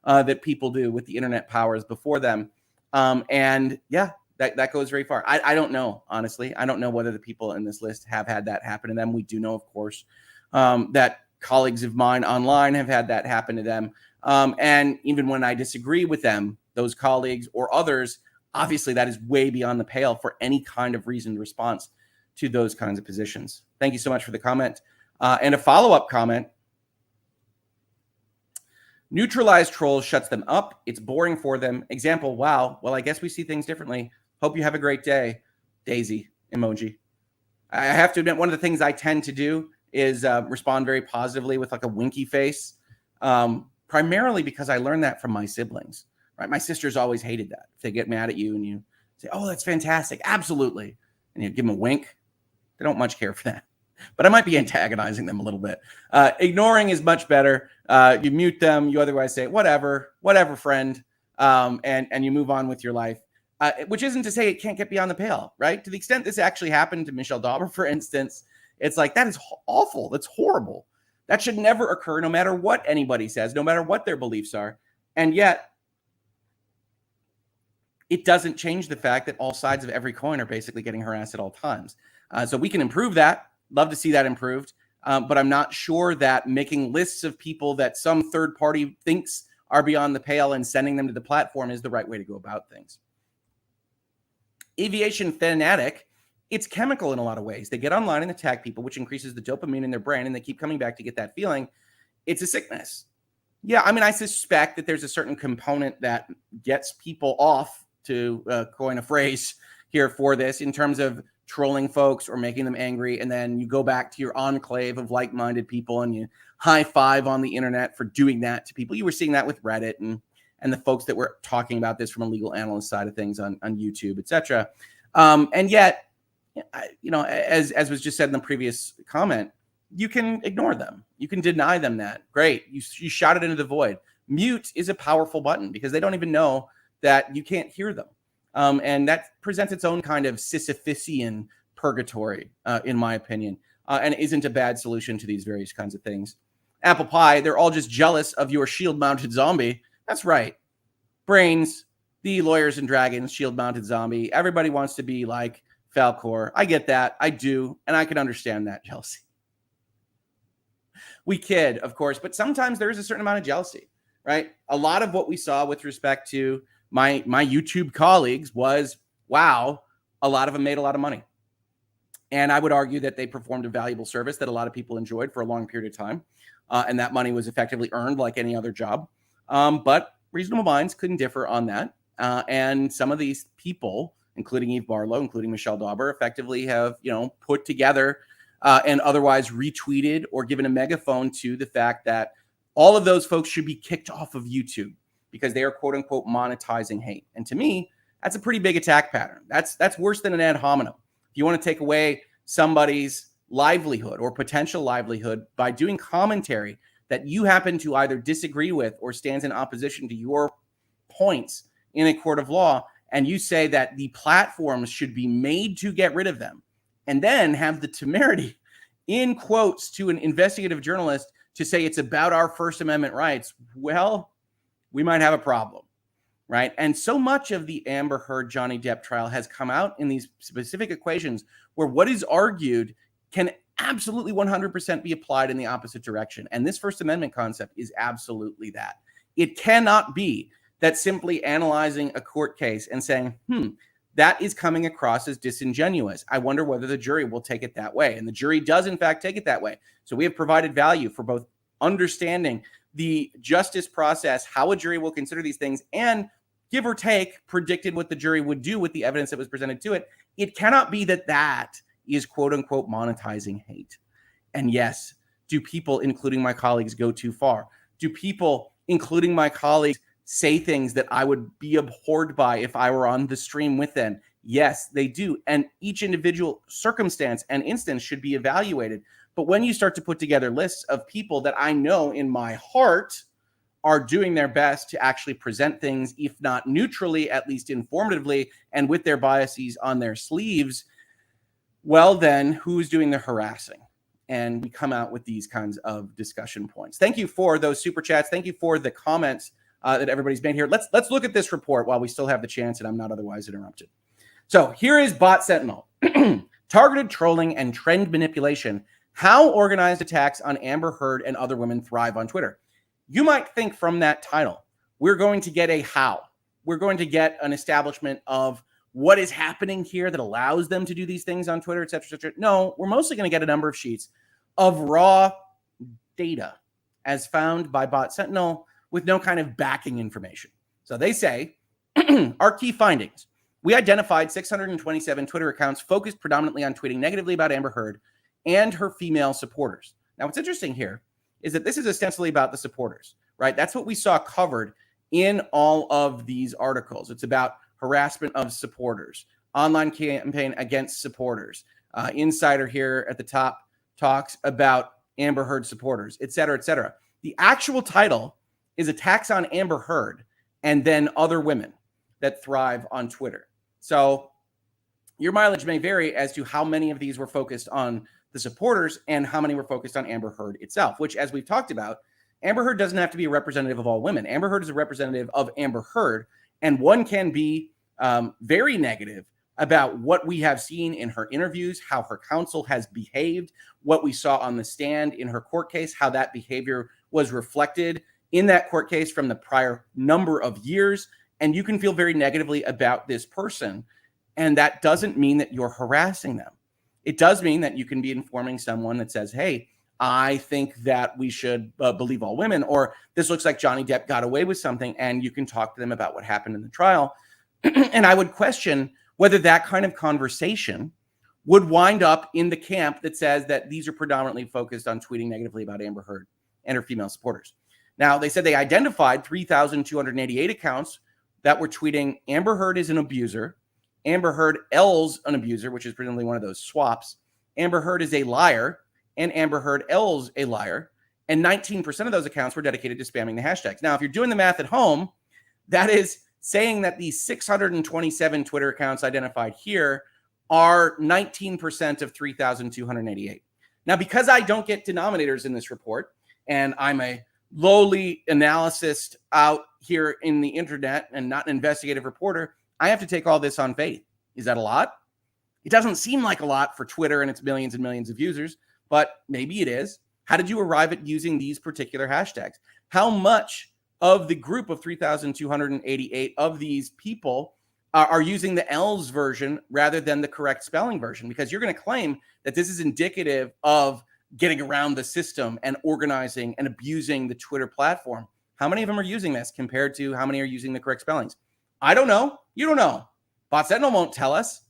Speaker 1: that people do with the internet powers before them. And yeah, that goes very far. I don't know, honestly. I don't know whether the people in this list have had that happen to them. We do know, of course, that colleagues of mine online have had that happen to them. And even when I disagree with them, those colleagues or others, obviously that is way beyond the pale for any kind of reasoned response to those kinds of positions. Thank you so much for the comment. And a follow-up comment. Neutralized trolls shuts them up. It's boring for them. Example, wow, well, I guess we see things differently. Hope you have a great day. Daisy emoji. I have to admit, one of the things I tend to do is respond very positively with like a winky face, primarily because I learned that from my siblings, right? My sisters always hated that. If they get mad at you and you say, oh, that's fantastic, absolutely, and you give them a wink, they don't much care for that. But I might be antagonizing them a little bit. Ignoring is much better. You mute them. You otherwise say, whatever, friend, and you move on with your life, which isn't to say it can't get beyond the pale, right? To the extent this actually happened to Michelle Dauber, for instance, it's like, that is awful. That's horrible. That should never occur, no matter what anybody says, no matter what their beliefs are. And yet, it doesn't change the fact that all sides of every coin are basically getting harassed at all times. So we can improve that. Love to see that improved. But I'm not sure that making lists of people that some third party thinks are beyond the pale and sending them to the platform is the right way to go about things. Aviation fanatic, it's chemical in a lot of ways. They get online and attack people, which increases the dopamine in their brain, and they keep coming back to get that feeling. It's a sickness. Yeah, I mean, I suspect that there's a certain component that gets people off, to coin a phrase here for this, in terms of trolling folks or making them angry, and then you go back to your enclave of like-minded people and you high five on the internet for doing that to people. You were seeing that with Reddit and the folks that were talking about this from a legal analyst side of things on YouTube, etc. And yet, you know, as was just said in the previous comment, you can ignore them. You can deny them that. Great. You shot it into the void. Mute is a powerful button because they don't even know that you can't hear them. And that presents its own kind of Sisyphusian purgatory, in my opinion, and isn't a bad solution to these various kinds of things. Apple pie, they're all just jealous of your shield-mounted zombie. That's right. Brains, the lawyers and dragons, shield-mounted zombie. Everybody wants to be like Falcor. I get that. I do. And I can understand that jealousy. We kid, of course, but sometimes there is a certain amount of jealousy, right? A lot of what we saw with respect to my YouTube colleagues was, wow, a lot of them made a lot of money. And I would argue that they performed a valuable service that a lot of people enjoyed for a long period of time. And that money was effectively earned like any other job. But reasonable minds couldn't differ on that. And some of these people, including Eve Barlow, including Michelle Dauber, effectively have, you know, put together and otherwise retweeted or given a megaphone to the fact that all of those folks should be kicked off of YouTube because they are, quote unquote, monetizing hate. And to me, that's a pretty big attack pattern. That's worse than an ad hominem. If you want to take away somebody's livelihood or potential livelihood by doing commentary that you happen to either disagree with or stands in opposition to your points in a court of law, and you say that the platforms should be made to get rid of them, and then have the temerity, in quotes, to an investigative journalist to say it's about our First Amendment rights, well, we might have a problem, right? And so much of the Amber Heard Johnny Depp trial has come out in these specific equations where what is argued can absolutely 100% be applied in the opposite direction. And this First Amendment concept is absolutely that. It cannot be that simply analyzing a court case and saying, that is coming across as disingenuous. I wonder whether the jury will take it that way. And the jury does, in fact, take it that way. So we have provided value for both understanding the justice process, how a jury will consider these things, and give or take, predicted what the jury would do with the evidence that was presented to it. It cannot be that that is, quote unquote, monetizing hate. And yes, do people, including my colleagues, go too far? Do people, including my colleagues, say things that I would be abhorred by if I were on the stream with them? Yes, they do. And each individual circumstance and instance should be evaluated. But when you start to put together lists of people that I know in my heart are doing their best to actually present things, if not neutrally, at least informatively, and with their biases on their sleeves, well, then who's doing the harassing? And we come out with these kinds of discussion points. Thank you for those super chats. Thank you for the comments that everybody's made here. Let's look at this report while we still have the chance and I'm not otherwise interrupted. So here is Bot Sentinel. Targeted trolling and trend manipulation. How organized attacks on Amber Heard and other women thrive on Twitter. You might think from that title, we're going to get a how. We're going to get an establishment of what is happening here that allows them to do these things on Twitter, et cetera, et cetera. No, we're mostly going to get a number of sheets of raw data as found by Bot Sentinel with no kind of backing information. So they say, our key findings. We identified 627 Twitter accounts focused predominantly on tweeting negatively about Amber Heard and her female supporters. Now, what's interesting here is that this is ostensibly about the supporters, right? That's what we saw covered in all of these articles. It's about harassment of supporters, online campaign against supporters. Insider here at the top talks about Amber Heard supporters, et cetera, et cetera. The actual title is attacks on Amber Heard and then other women that thrive on Twitter. So your mileage may vary as to how many of these were focused on the supporters and how many were focused on Amber Heard itself, which, as we've talked about, Amber Heard doesn't have to be a representative of all women. Amber Heard is a representative of Amber Heard, and one can be very negative about what we have seen in her interviews, how her counsel has behaved, what we saw on the stand in her court case, how that behavior was reflected in that court case from the prior number of years. And you can feel very negatively about this person. And that doesn't mean that you're harassing them. It does mean that you can be informing someone that says, hey, I think that we should believe all women, or this looks like Johnny Depp got away with something, and you can talk to them about what happened in the trial. And I would question whether that kind of conversation would wind up in the camp that says that these are predominantly focused on tweeting negatively about Amber Heard and her female supporters. Now, they said they identified 3,288 accounts that were tweeting Amber Heard is an abuser, Amber Heard L's an abuser, which is presumably one of those swaps, Amber Heard is a liar, and Amber Heard L's a liar. And 19% of those accounts were dedicated to spamming the hashtags. Now, if you're doing the math at home, that is saying that the 627 Twitter accounts identified here are 19% of 3,288. Now, because I don't get denominators in this report, and I'm a lowly analyst out here in the internet and not an investigative reporter, I have to take all this on faith. Is that a lot? It doesn't seem like a lot for Twitter and its millions and millions of users, but maybe it is. How did you arrive at using these particular hashtags? How much of the group of 3,288 of these people are using the L's version rather than the correct spelling version? Because you're going to claim that this is indicative of getting around the system and organizing and abusing the Twitter platform. How many of them are using this compared to how many are using the correct spellings? I don't know. You don't know. Bot Sentinel won't tell us.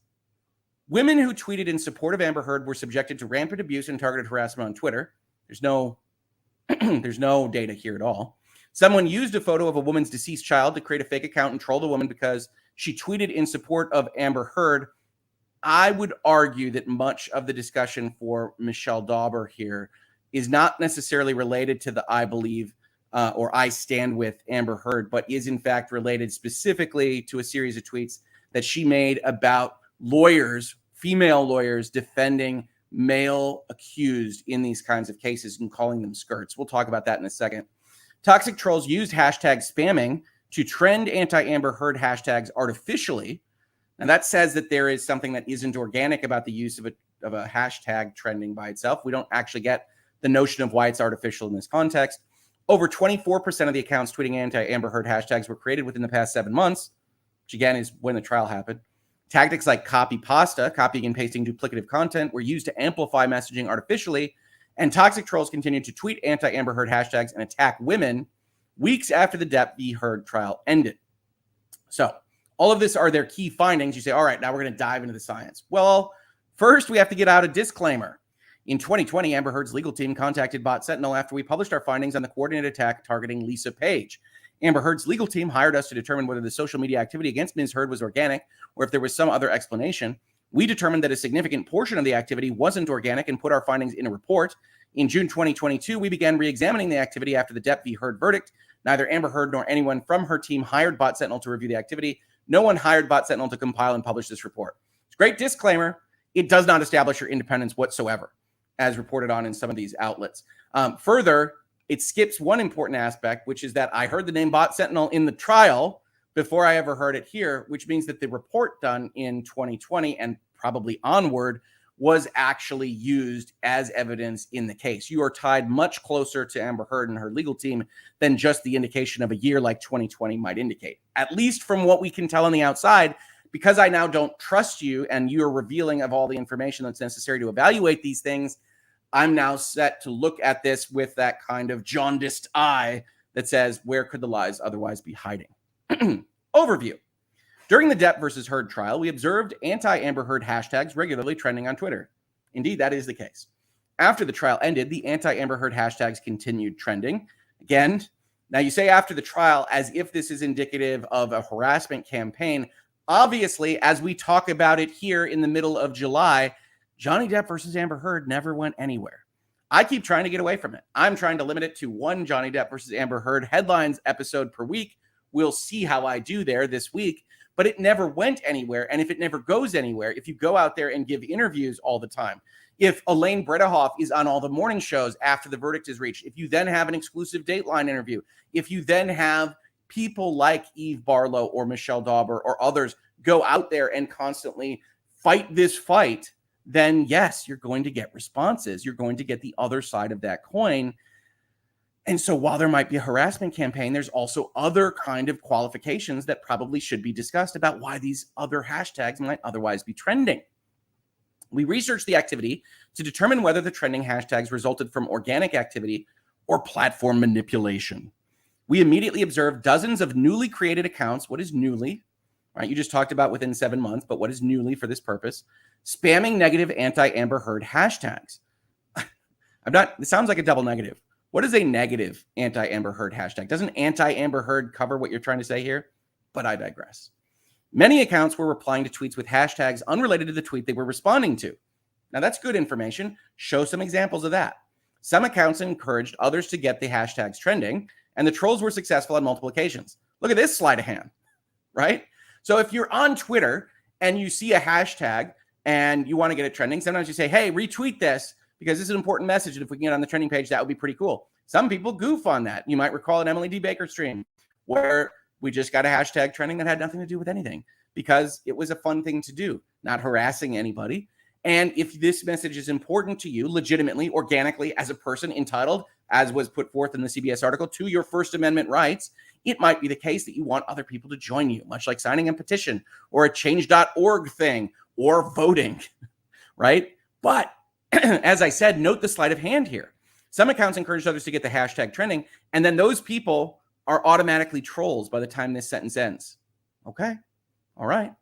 Speaker 1: Women who tweeted in support of Amber Heard were subjected to rampant abuse and targeted harassment on Twitter. There's no data here at all. Someone used a photo of a woman's deceased child to create a fake account and troll the woman because she tweeted in support of Amber Heard. I would argue that much of the discussion for Michelle Dauber here is not necessarily related to the I believe or I stand with Amber Heard, but is in fact related specifically to a series of tweets that she made about lawyers, female lawyers, defending male accused in these kinds of cases and calling them skirts. We'll talk about that in a second. Toxic trolls used hashtag spamming to trend anti-Amber Heard hashtags artificially. And that says that there is something that isn't organic about the use of a hashtag trending by itself. We don't actually get the notion of why it's artificial in this context. Over 24% of the accounts tweeting anti-Amber Heard hashtags were created within the past 7 months, which again is when the trial happened. Tactics like copy pasta, copying and pasting duplicative content, were used to amplify messaging artificially, and toxic trolls continued to tweet anti-Amber Heard hashtags and attack women weeks after the Depp v. Heard trial ended. So all of this are their key findings. You say, all right, now we're going to dive into the science. Well, first we have to get out a disclaimer. In 2020, Amber Heard's legal team contacted Bot Sentinel after we published our findings on the coordinated attack targeting Lisa Page. Amber Heard's legal team hired us to determine whether the social media activity against Ms. Heard was organic or if there was some other explanation. We determined that a significant portion of the activity wasn't organic and put our findings in a report. In June 2022, we began re-examining the activity after the Depp v. Heard verdict. Neither Amber Heard nor anyone from her team hired Bot Sentinel to review the activity. No one hired Bot Sentinel to compile and publish this report. It's a great disclaimer. It does not establish your independence whatsoever, as reported on in some of these outlets. Further, it skips one important aspect, which is that I heard the name Bot Sentinel in the trial before I ever heard it here, which means that the report done in 2020 and probably onward was actually used as evidence in the case. You are tied much closer to Amber Heard and her legal team than just the indication of a year like 2020 might indicate, at least from what we can tell on the outside. Because I now don't trust you and you're revealing of all the information that's necessary to evaluate these things, I'm now set to look at this with that kind of jaundiced eye that says, where could the lies otherwise be hiding? Overview. During the Depp versus Heard trial, we observed anti-Amber Heard hashtags regularly trending on Twitter. Indeed, that is the case. After the trial ended, the anti-Amber Heard hashtags continued trending. Again, now you say after the trial as if this is indicative of a harassment campaign. Obviously, as we talk about it here in the middle of July, Johnny Depp versus Amber Heard never went anywhere. I keep trying to get away from it. I'm trying to limit it to one Johnny Depp versus Amber Heard headlines episode per week. We'll see how I do there this week, but it never went anywhere. And if it never goes anywhere, if you go out there and give interviews all the time, if Elaine Bredehoff is on all the morning shows after the verdict is reached, if you then have an exclusive Dateline interview, if you then have people like Eve Barlow or Michelle Dauber or others go out there and constantly fight this fight, then yes, you're going to get responses. You're going to get the other side of that coin. And so while there might be a harassment campaign, there's also other kind of qualifications that probably should be discussed about why these other hashtags might otherwise be trending. We researched the activity to determine whether the trending hashtags resulted from organic activity or platform manipulation. We immediately observed dozens of newly created accounts. What is newly? Right? You just talked about within 7 months, but what is newly for this purpose? Spamming negative anti-Amber Heard hashtags. It sounds like a double negative. What is a negative anti-Amber Heard hashtag? Doesn't anti-Amber Heard cover what you're trying to say here? But I digress. Many accounts were replying to tweets with hashtags unrelated to the tweet they were responding to. Now, that's good information. Show some examples of that. Some accounts encouraged others to get the hashtags trending, and the trolls were successful on multiple occasions. Look at this sleight of hand, right? So if you're on Twitter and you see a hashtag and you want to get it trending, sometimes you say, hey, retweet this because this is an important message. And if we can get on the trending page, that would be pretty cool. Some people goof on that. You might recall an Emily D. Baker stream where we just got a hashtag trending that had nothing to do with anything because it was a fun thing to do, not harassing anybody. And if this message is important to you, legitimately, organically, as a person entitled, as was put forth in the CBS article, to your First Amendment rights, it might be the case that you want other people to join you, much like signing a petition or a change.org thing or voting, right? But as I said, note the sleight of hand here. Some accounts encourage others to get the hashtag trending, and then those people are automatically trolls by the time this sentence ends. Okay, all right.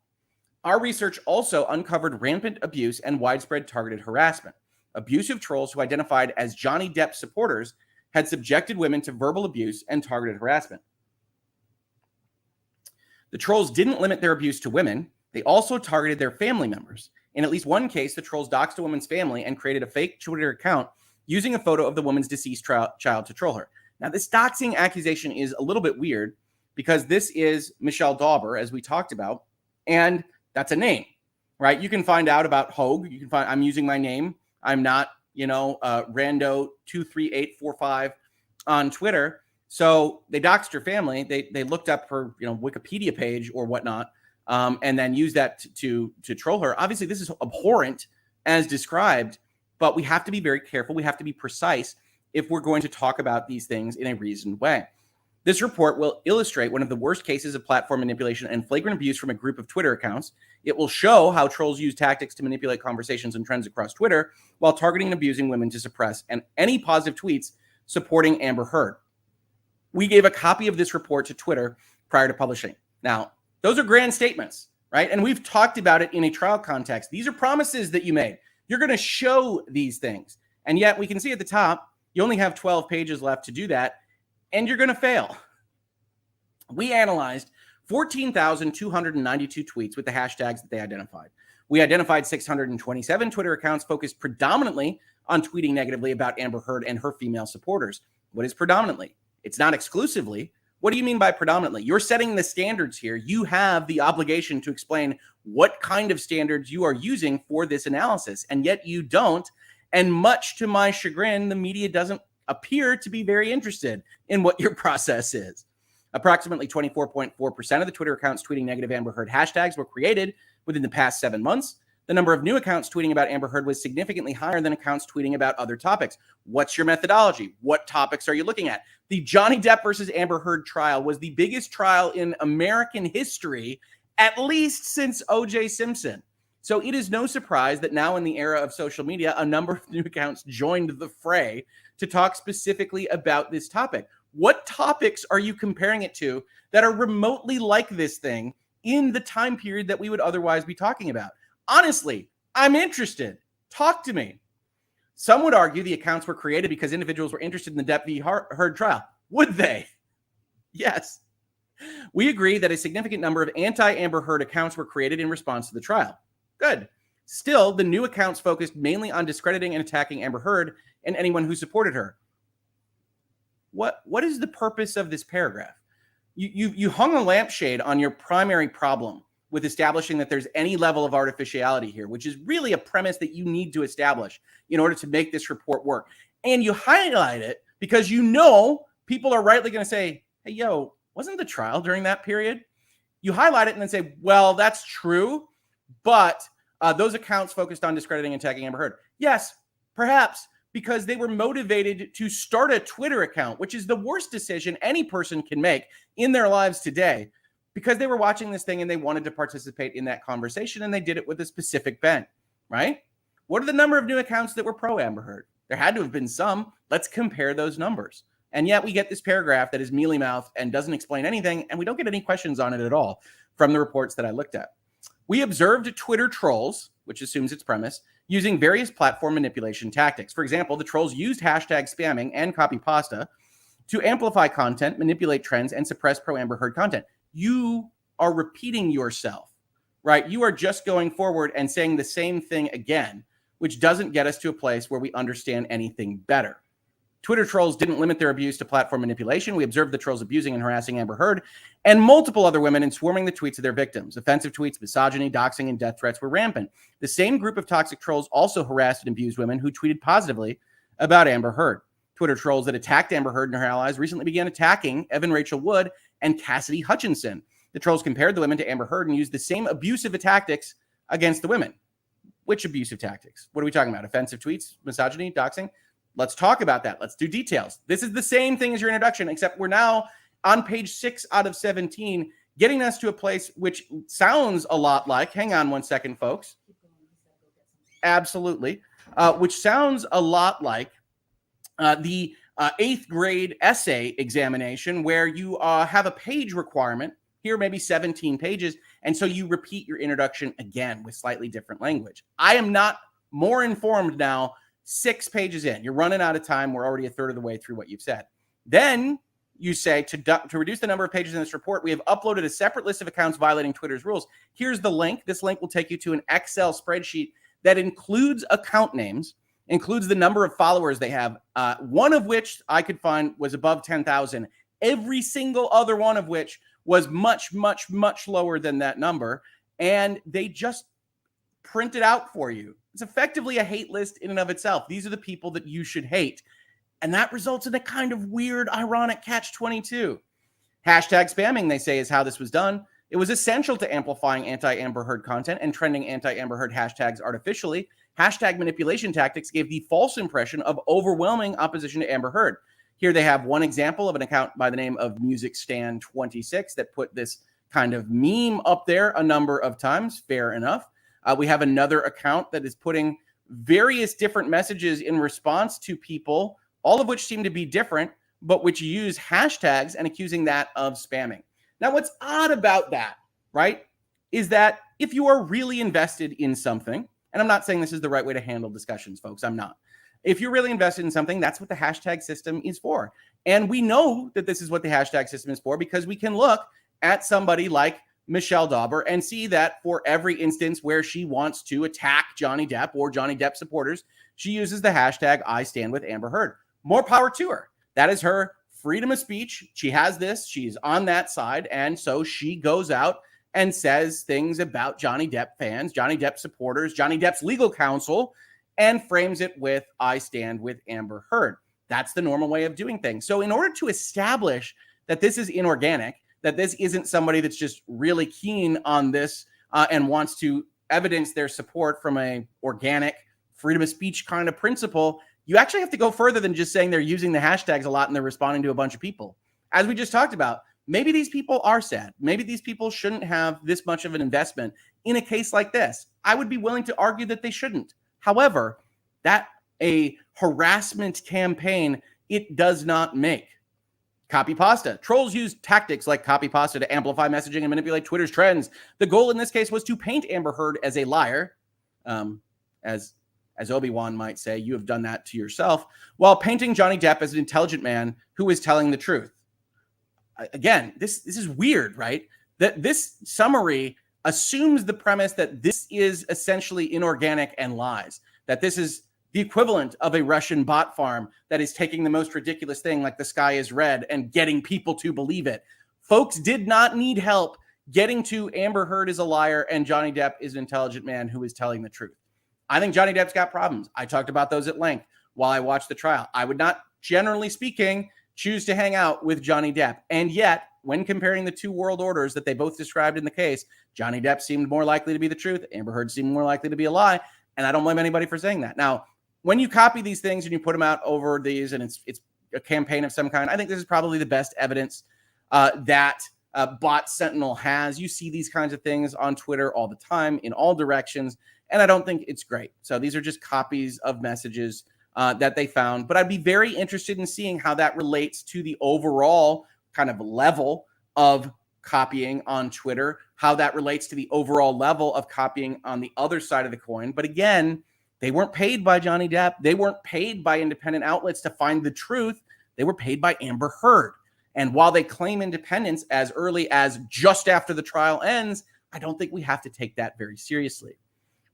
Speaker 1: Our research also uncovered rampant abuse and widespread targeted harassment. Abusive trolls who identified as Johnny Depp supporters had subjected women to verbal abuse and targeted harassment. The trolls didn't limit their abuse to women. They also targeted their family members. In at least one case, the trolls doxed a woman's family and created a fake Twitter account using a photo of the woman's deceased child to troll her. Now, this doxing accusation is a little bit weird because this is Michelle Dauber, as we talked about, and that's a name, right? You can find out about Hoeg. You can find, I'm using my name. I'm not, Rando23845 on Twitter. So they doxed her family. They looked up her, Wikipedia page or whatnot, and then used that to troll her. Obviously, this is abhorrent as described, but we have to be very careful. We have to be precise if we're going to talk about these things in a reasoned way. This report will illustrate one of the worst cases of platform manipulation and flagrant abuse from a group of Twitter accounts. It will show how trolls use tactics to manipulate conversations and trends across Twitter while targeting and abusing women to suppress and any positive tweets supporting Amber Heard. We gave a copy of this report to Twitter prior to publishing. Now, those are grand statements, right? And we've talked about it in a trial context. These are promises that you made. You're going to show these things. And yet we can see at the top, you only have 12 pages left to do that. And you're going to fail. We analyzed 14,292 tweets with the hashtags that they identified. We identified 627 Twitter accounts focused predominantly on tweeting negatively about Amber Heard and her female supporters. What is predominantly? It's not exclusively. What do you mean by predominantly? You're setting the standards here. You have the obligation to explain what kind of standards you are using for this analysis, and yet you don't. And much to my chagrin, the media doesn't appear to be very interested in what your process is. Approximately 24.4% of the Twitter accounts tweeting negative Amber Heard hashtags were created within the past 7 months. The number of new accounts tweeting about Amber Heard was significantly higher than accounts tweeting about other topics. What's your methodology? What topics are you looking at? The Johnny Depp versus Amber Heard trial was the biggest trial in American history, at least since O.J. Simpson. So it is no surprise that now in the era of social media, a number of new accounts joined the fray to talk specifically about this topic. What topics are you comparing it to that are remotely like this thing in the time period that we would otherwise be talking about? Honestly, I'm interested. Talk to me. Some would argue the accounts were created because individuals were interested in the Depp v. Heard trial. Would they? Yes. We agree that a significant number of anti-Amber Heard accounts were created in response to the trial. Good. Still, the new accounts focused mainly on discrediting and attacking Amber Heard and anyone who supported her. What is the purpose of this paragraph? You hung a lampshade on your primary problem with establishing that there's any level of artificiality here, which is really a premise that you need to establish in order to make this report work. And you highlight it because you know people are rightly going to say, hey, yo, wasn't the trial during that period? You highlight it and then say, well, that's true, but those accounts focused on discrediting and attacking Amber Heard. Yes, perhaps, because they were motivated to start a Twitter account, which is the worst decision any person can make in their lives today, because they were watching this thing and they wanted to participate in that conversation, and they did it with a specific bent, right? What are the number of new accounts that were pro Amber Heard? There had to have been some. Let's compare those numbers. And yet we get this paragraph that is mealy-mouthed and doesn't explain anything, and we don't get any questions on it at all from the reports that I looked at. We observed Twitter trolls, which assumes its premise, using various platform manipulation tactics. For example, the trolls used hashtag spamming and copy pasta to amplify content, manipulate trends, and suppress pro-Amber Heard content. You are repeating yourself, right? You are just going forward and saying the same thing again, which doesn't get us to a place where we understand anything better. Twitter trolls didn't limit their abuse to platform manipulation. We observed the trolls abusing and harassing Amber Heard and multiple other women and swarming the tweets of their victims. Offensive tweets, misogyny, doxing, and death threats were rampant. The same group of toxic trolls also harassed and abused women who tweeted positively about Amber Heard. Twitter trolls that attacked Amber Heard and her allies recently began attacking Evan Rachel Wood and Cassidy Hutchinson. The trolls compared the women to Amber Heard and used the same abusive tactics against the women. Which abusive tactics? What are we talking about? Offensive tweets, misogyny, doxing? Let's talk about that. Let's do details. This is the same thing as your introduction, except we're now on page 6 out of 17, getting us to a place which sounds a lot like, hang on one second, folks. Absolutely. Which sounds a lot like the 8th grade essay examination where you have a page requirement, here maybe 17 pages, and so you repeat your introduction again with slightly different language. I am not more informed now 6 pages in. You're running out of time. We're already a third of the way through what you've said. Then you say, to reduce the number of pages in this report, we have uploaded a separate list of accounts violating Twitter's rules. Here's the link. This link will take you to an Excel spreadsheet that includes account names, includes the number of followers they have, one of which I could find was above 10,000. Every single other one of which was much, much, much lower than that number. And they just print it out for you. It's effectively a hate list in and of itself. These are the people that you should hate. And that results in a kind of weird, ironic catch-22. Hashtag spamming, they say, is how this was done. It was essential to amplifying anti-Amber Heard content and trending anti-Amber Heard hashtags artificially. Hashtag manipulation tactics gave the false impression of overwhelming opposition to Amber Heard. Here they have one example of an account by the name of MusicStan26 that put this kind of meme up there a number of times. Fair enough. We have another account that is putting various different messages in response to people, all of which seem to be different, but which use hashtags and accusing that of spamming. Now, what's odd about that, right, is that if you are really invested in something, and I'm not saying this is the right way to handle discussions, folks, I'm not. If you're really invested in something, that's what the hashtag system is for. And we know that this is what the hashtag system is for because we can look at somebody like Michelle Dauber and see that for every instance where she wants to attack Johnny Depp or Johnny Depp supporters, she uses the hashtag I stand with Amber Heard. More power to her. That is her freedom of speech. She has this. She's on that side. And so she goes out and says things about Johnny Depp fans, Johnny Depp supporters, Johnny Depp's legal counsel, and frames it with I stand with Amber Heard. That's the normal way of doing things. So in order to establish that this is inorganic, that this isn't somebody that's just really keen on this and wants to evidence their support from a organic freedom of speech kind of principle, you actually have to go further than just saying they're using the hashtags a lot and they're responding to a bunch of people. As we just talked about, maybe these people are sad. Maybe these people shouldn't have this much of an investment in a case like this. I would be willing to argue that they shouldn't. However, that a harassment campaign, it does not make. Copy pasta. Trolls use tactics like copy pasta to amplify messaging and manipulate Twitter's trends. The goal in this case was to paint Amber Heard as a liar, as As Obi-Wan might say, you have done that to yourself, while painting Johnny Depp as an intelligent man who is telling the truth. Again, this is weird, right? That this summary assumes the premise that this is essentially inorganic and lies, that this is the equivalent of a Russian bot farm that is taking the most ridiculous thing like the sky is red and getting people to believe it. Folks did not need help getting to Amber Heard is a liar and Johnny Depp is an intelligent man who is telling the truth. I think Johnny Depp's got problems. I talked about those at length while I watched the trial. I would not, generally speaking, choose to hang out with Johnny Depp. And yet, when comparing the two world orders that they both described in the case, Johnny Depp seemed more likely to be the truth. Amber Heard seemed more likely to be a lie. And I don't blame anybody for saying that. Now, when you copy these things and you put them out over these and it's a campaign of some kind, I think this is probably the best evidence that Bot Sentinel has. You see these kinds of things on Twitter all the time in all directions. And I don't think it's great. So these are just copies of messages that they found. But I'd be very interested in seeing how that relates to the overall kind of level of copying on Twitter, how that relates to the overall level of copying on the other side of the coin. But again, they weren't paid by Johnny Depp. They weren't paid by independent outlets to find the truth. They were paid by Amber Heard. And while they claim independence as early as just after the trial ends, I don't think we have to take that very seriously.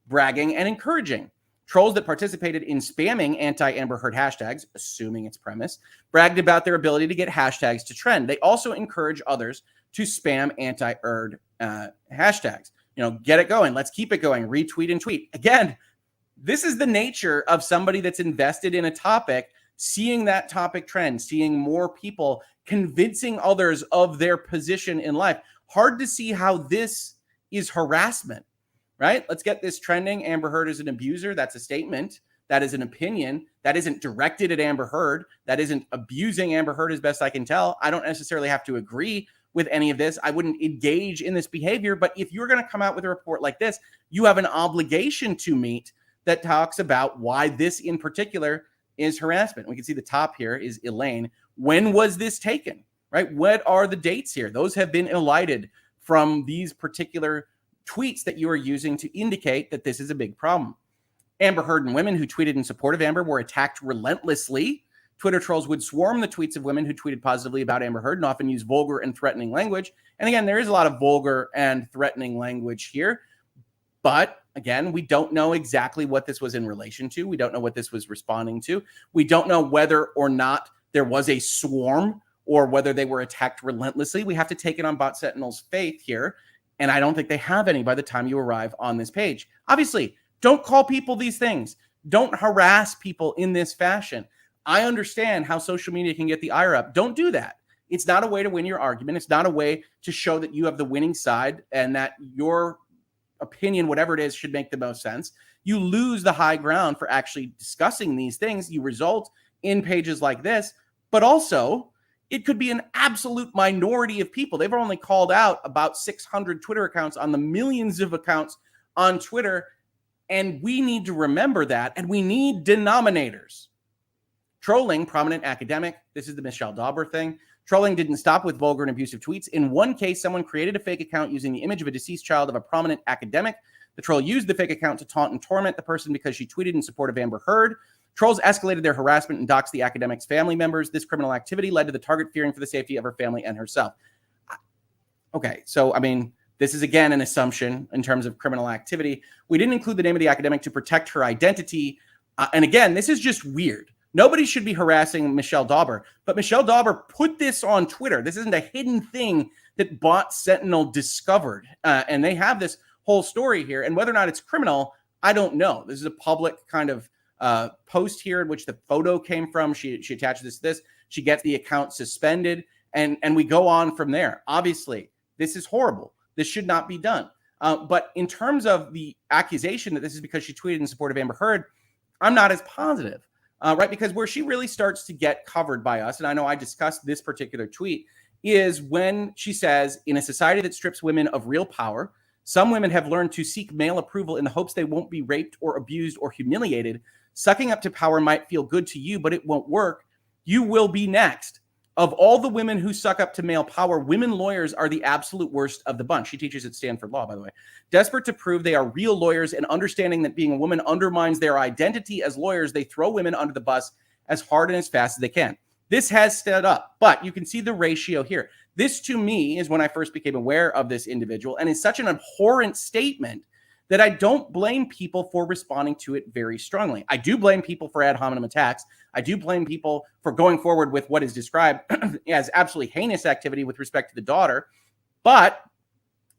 Speaker 1: Bragging and encouraging. Trolls that participated in spamming anti-Amber Heard hashtags, assuming it's premise, bragged about their ability to get hashtags to trend. They also encourage others to spam anti-Heard hashtags. Get it going. Let's keep it going. Retweet and tweet. Again, this is the nature of somebody that's invested in a topic, seeing that topic trend, seeing more people convincing others of their position in life. Hard to see how this is harassment. Right? Let's get this trending. Amber Heard is an abuser. That's a statement. That is an opinion. That isn't directed at Amber Heard. That isn't abusing Amber Heard as best I can tell. I don't necessarily have to agree with any of this. I wouldn't engage in this behavior. But if you're going to come out with a report like this, you have an obligation to meet that talks about why this in particular is harassment. We can see the top here is Elaine. When was this taken? Right? What are the dates here? Those have been elided from these particular tweets that you are using to indicate that this is a big problem. Amber Heard and women who tweeted in support of Amber were attacked relentlessly. Twitter trolls would swarm the tweets of women who tweeted positively about Amber Heard and often use vulgar and threatening language. And again, there is a lot of vulgar and threatening language here. But again, we don't know exactly what this was in relation to. We don't know what this was responding to. We don't know whether or not there was a swarm or whether they were attacked relentlessly. We have to take it on Bot Sentinel's faith here. And I don't think they have any by the time you arrive on this page. Obviously, don't call people these things. Don't harass people in this fashion. I understand how social media can get the ire up. Don't do that. It's not a way to win your argument. It's not a way to show that you have the winning side and that your opinion, whatever it is, should make the most sense. You lose the high ground for actually discussing these things. You result in pages like this, but also it could be an absolute minority of people. They've only called out about 600 Twitter accounts on the millions of accounts on Twitter. And we need to remember that. And we need denominators. Trolling prominent academic. This is the Michelle Dauber thing. Trolling didn't stop with vulgar and abusive tweets. In one case, someone created a fake account using the image of a deceased child of a prominent academic. The troll used the fake account to taunt and torment the person because she tweeted in support of Amber Heard. Trolls escalated their harassment and doxed the academic's family members. This criminal activity led to the target fearing for the safety of her family and herself. Okay, so, I mean, this is, again, an assumption in terms of criminal activity. We didn't include the name of the academic to protect her identity. And again, this is just weird. Nobody should be harassing Michelle Dauber, but Michelle Dauber put this on Twitter. This isn't a hidden thing that Bot Sentinel discovered. And they have this whole story here. And whether or not it's criminal, I don't know. This is a public kind of post here in which the photo came from. She attached this to this. She gets the account suspended, and we go on from there. Obviously, this is horrible. This should not be done. But in terms of the accusation that this is because she tweeted in support of Amber Heard, I'm not as positive, right? Because where she really starts to get covered by us, and I know I discussed this particular tweet, is when she says, in a society that strips women of real power, some women have learned to seek male approval in the hopes they won't be raped or abused or humiliated. Sucking up to power might feel good to you, but it won't work. You will be next. Of all the women who suck up to male power, women lawyers are the absolute worst of the bunch. She teaches at Stanford Law, by the way. Desperate to prove they are real lawyers and understanding that being a woman undermines their identity as lawyers, they throw women under the bus as hard and as fast as they can. This has stood up, but you can see the ratio here. This, to me, is when I first became aware of this individual, and is such an abhorrent statement that I don't blame people for responding to it very strongly. I do blame people for ad hominem attacks. I do blame people for going forward with what is described as absolutely heinous activity with respect to the daughter. But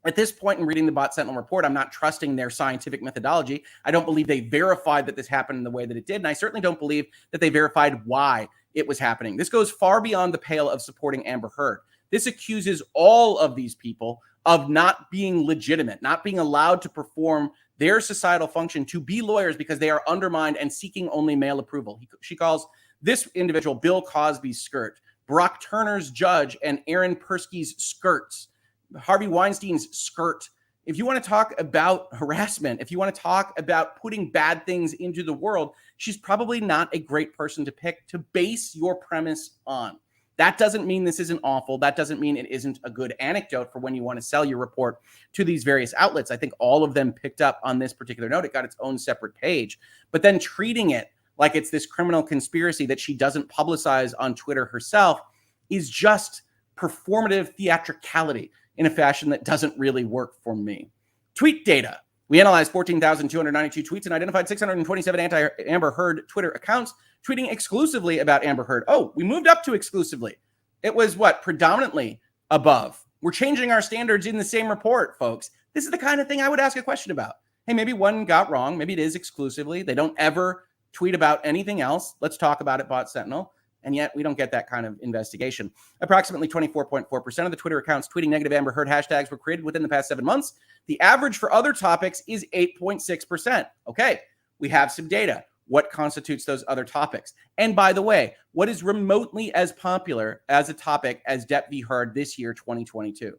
Speaker 1: at this point in reading the Bot Sentinel report, I'm not trusting their scientific methodology. I don't believe they verified that this happened in the way that it did. And I certainly don't believe that they verified why it was happening. This goes far beyond the pale of supporting Amber Heard. This accuses all of these people of not being legitimate, not being allowed to perform their societal function to be lawyers because they are undermined and seeking only male approval. She calls this individual Bill Cosby's skirt, Brock Turner's judge, and Aaron Persky's skirts, Harvey Weinstein's skirt. If you want to talk about harassment, if you want to talk about putting bad things into the world, she's probably not a great person to pick to base your premise on. That doesn't mean this isn't awful. That doesn't mean it isn't a good anecdote for when you want to sell your report to these various outlets. I think all of them picked up on this particular note. It got its own separate page, but then treating it like it's this criminal conspiracy that she doesn't publicize on Twitter herself is just performative theatricality in a fashion that doesn't really work for me. Tweet data. We analyzed 14,292 tweets and identified 627 anti-Amber Heard Twitter accounts tweeting exclusively about Amber Heard. Oh, we moved up to exclusively. It was what? Predominantly above. We're changing our standards in the same report, folks. This is the kind of thing I would ask a question about. Hey, maybe one got wrong. Maybe it is exclusively. They don't ever tweet about anything else. Let's talk about it, Bot Sentinel. And yet we don't get that kind of investigation. Approximately 24.4% of the Twitter accounts tweeting negative Amber Heard hashtags were created within the past 7 months. The average for other topics is 8.6%. Okay, we have some data. What constitutes those other topics? And by the way, what is remotely as popular as a topic as Depp v. Heard this year, 2022?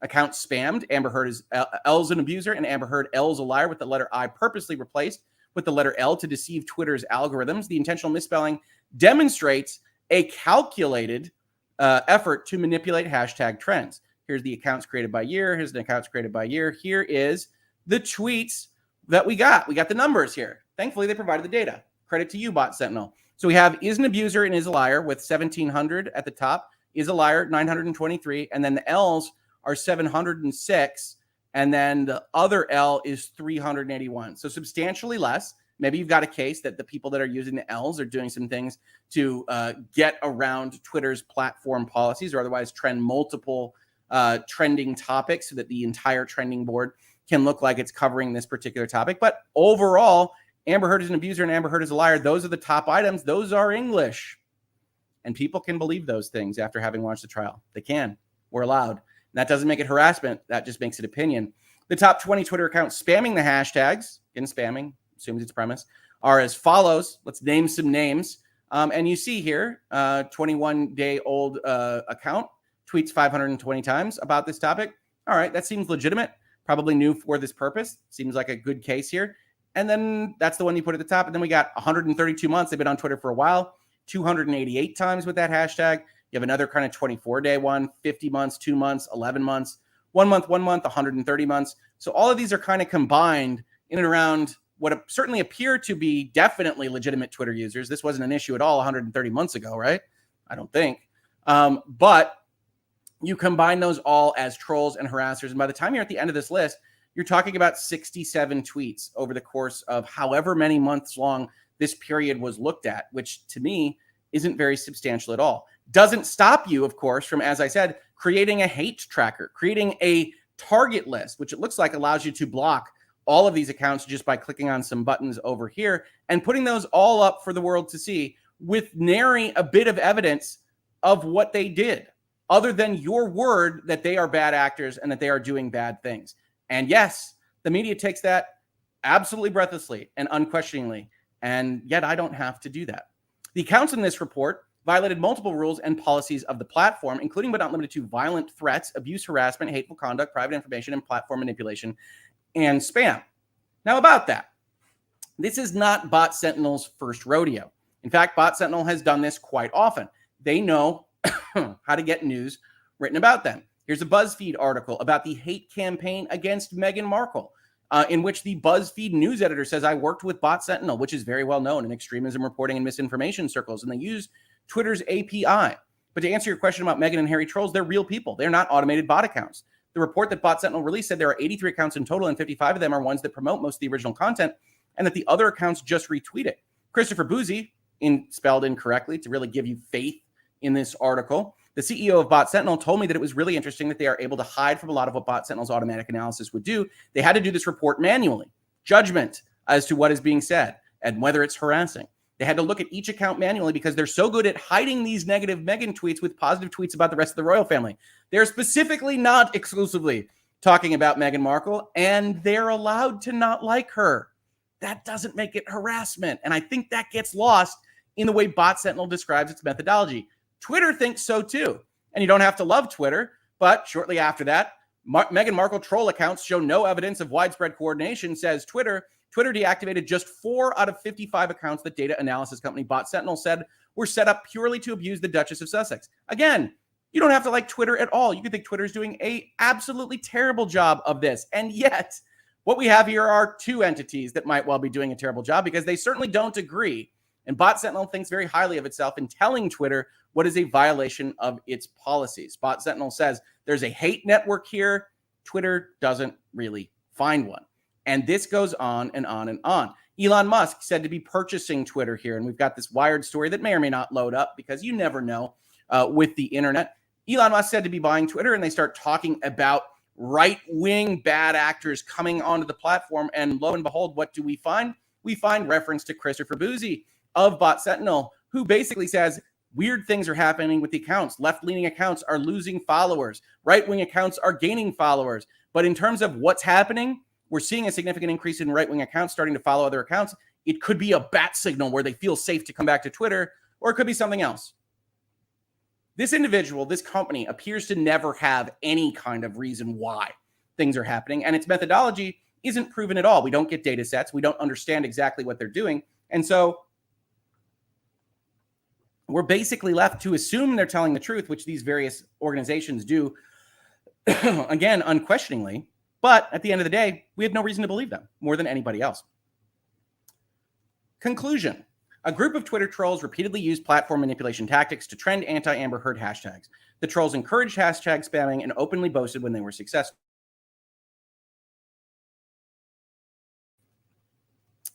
Speaker 1: Accounts spammed. Amber Heard is L's an abuser and Amber Heard L's a liar with the letter I purposely replaced with the letter L to deceive Twitter's algorithms. The intentional misspelling demonstrates a calculated effort to manipulate hashtag trends. Here's the accounts created by year. Here's the accounts created by year. Here is the tweets that we got. We got the numbers here. Thankfully, they provided the data. Credit to you, Bot Sentinel. So we have is an abuser and is a liar with 1,700 at the top, is a liar 923, and then the L's are 706, and then the other L is 381. So substantially less. Maybe you've got a case that the people that are using the L's are doing some things to get around Twitter's platform policies or otherwise trend multiple trending topics so that the entire trending board can look like it's covering this particular topic. But overall, Amber Heard is an abuser and Amber Heard is a liar. Those are the top items. Those are English. And people can believe those things after having watched the trial. They can. We're allowed. And that doesn't make it harassment. That just makes it opinion. The top 20 Twitter accounts spamming the hashtags, in spamming, assumes it's premise, are as follows. Let's name some names. And you see here, 21-day-old account tweets 520 times about this topic. All right, that seems legitimate. Probably new for this purpose. Seems like a good case here. And then that's the one you put at the top. And then we got 132 months. They've been on Twitter for a while. 288 times with that hashtag. You have another kind of 24-day one, 50 months, 2 months, 11 months, 1 month, 130 months. So all of these are kind of combined in and around what certainly appear to be definitely legitimate Twitter users. This wasn't an issue at all 130 months ago, right? I don't think. But you combine those all as trolls and harassers. And by the time you're at the end of this list, you're talking about 67 tweets over the course of however many months long this period was looked at, which to me isn't very substantial at all. Doesn't stop you, of course, from, as I said, creating a hate tracker, creating a target list, which it looks like allows you to block all of these accounts just by clicking on some buttons over here and putting those all up for the world to see with nary a bit of evidence of what they did, other than your word that they are bad actors and that they are doing bad things. And yes, the media takes that absolutely breathlessly and unquestioningly, and yet I don't have to do that. The accounts in this report violated multiple rules and policies of the platform, including but not limited to violent threats, abuse, harassment, hateful conduct, private information, and platform manipulation, and spam. Now about that, this is not Bot Sentinel's first rodeo. In fact, Bot Sentinel has done this quite often. They know how to get news written about them. Here's a BuzzFeed article about the hate campaign against Meghan Markle, in which the BuzzFeed news editor says, I worked with Bot Sentinel, which is very well known in extremism reporting and misinformation circles, and they use Twitter's API. But to answer your question about Meghan and Harry trolls, they're real people. They're not automated bot accounts. The report that Bot Sentinel released said there are 83 accounts in total, and 55 of them are ones that promote most of the original content, and that the other accounts just retweet it. Christopher Boozy, spelled incorrectly to really give you faith in this article, the CEO of Bot Sentinel told me that it was really interesting that they are able to hide from a lot of what Bot Sentinel's automatic analysis would do. They had to do this report manually. Judgment as to what is being said and whether it's harassing. They had to look at each account manually because they're so good at hiding these negative Meghan tweets with positive tweets about the rest of the royal family. They're specifically not exclusively talking about Meghan Markle, and they're allowed to not like her. That doesn't make it harassment. And I think that gets lost in the way Bot Sentinel describes its methodology. Twitter thinks so too. And you don't have to love Twitter, but shortly after that, Meghan Markle troll accounts show no evidence of widespread coordination, says Twitter. Twitter deactivated just 4 out of 55 accounts that data analysis company Bot Sentinel said were set up purely to abuse the Duchess of Sussex. Again, you don't have to like Twitter at all. You could think Twitter is doing a absolutely terrible job of this. And yet, what we have here are 2 entities that might well be doing a terrible job because they certainly don't agree. And Bot Sentinel thinks very highly of itself in telling Twitter what is a violation of its policies. Bot Sentinel says there's a hate network here. Twitter doesn't really find one. And this goes on and on and on. Elon Musk said to be purchasing Twitter here. And we've got this Wired story that may or may not load up because you never know with the internet. Elon Musk said to be buying Twitter, and they start talking about right-wing bad actors coming onto the platform. And lo and behold, what do we find? We find reference to Christopher Boozy of Bot Sentinel, who basically says weird things are happening with the accounts. Left-leaning accounts are losing followers. Right-wing accounts are gaining followers. But in terms of what's happening, we're seeing a significant increase in right-wing accounts starting to follow other accounts. It could be a bat signal where they feel safe to come back to Twitter, or it could be something else. This individual, this company, appears to never have any kind of reason why things are happening, and its methodology isn't proven at all. We don't get data sets. We don't understand exactly what they're doing. And so we're basically left to assume they're telling the truth, which these various organizations do, again, unquestioningly. But at the end of the day, we have no reason to believe them more than anybody else. Conclusion. A group of Twitter trolls repeatedly used platform manipulation tactics to trend anti-Amber Heard hashtags. The trolls encouraged hashtag spamming and openly boasted when they were successful.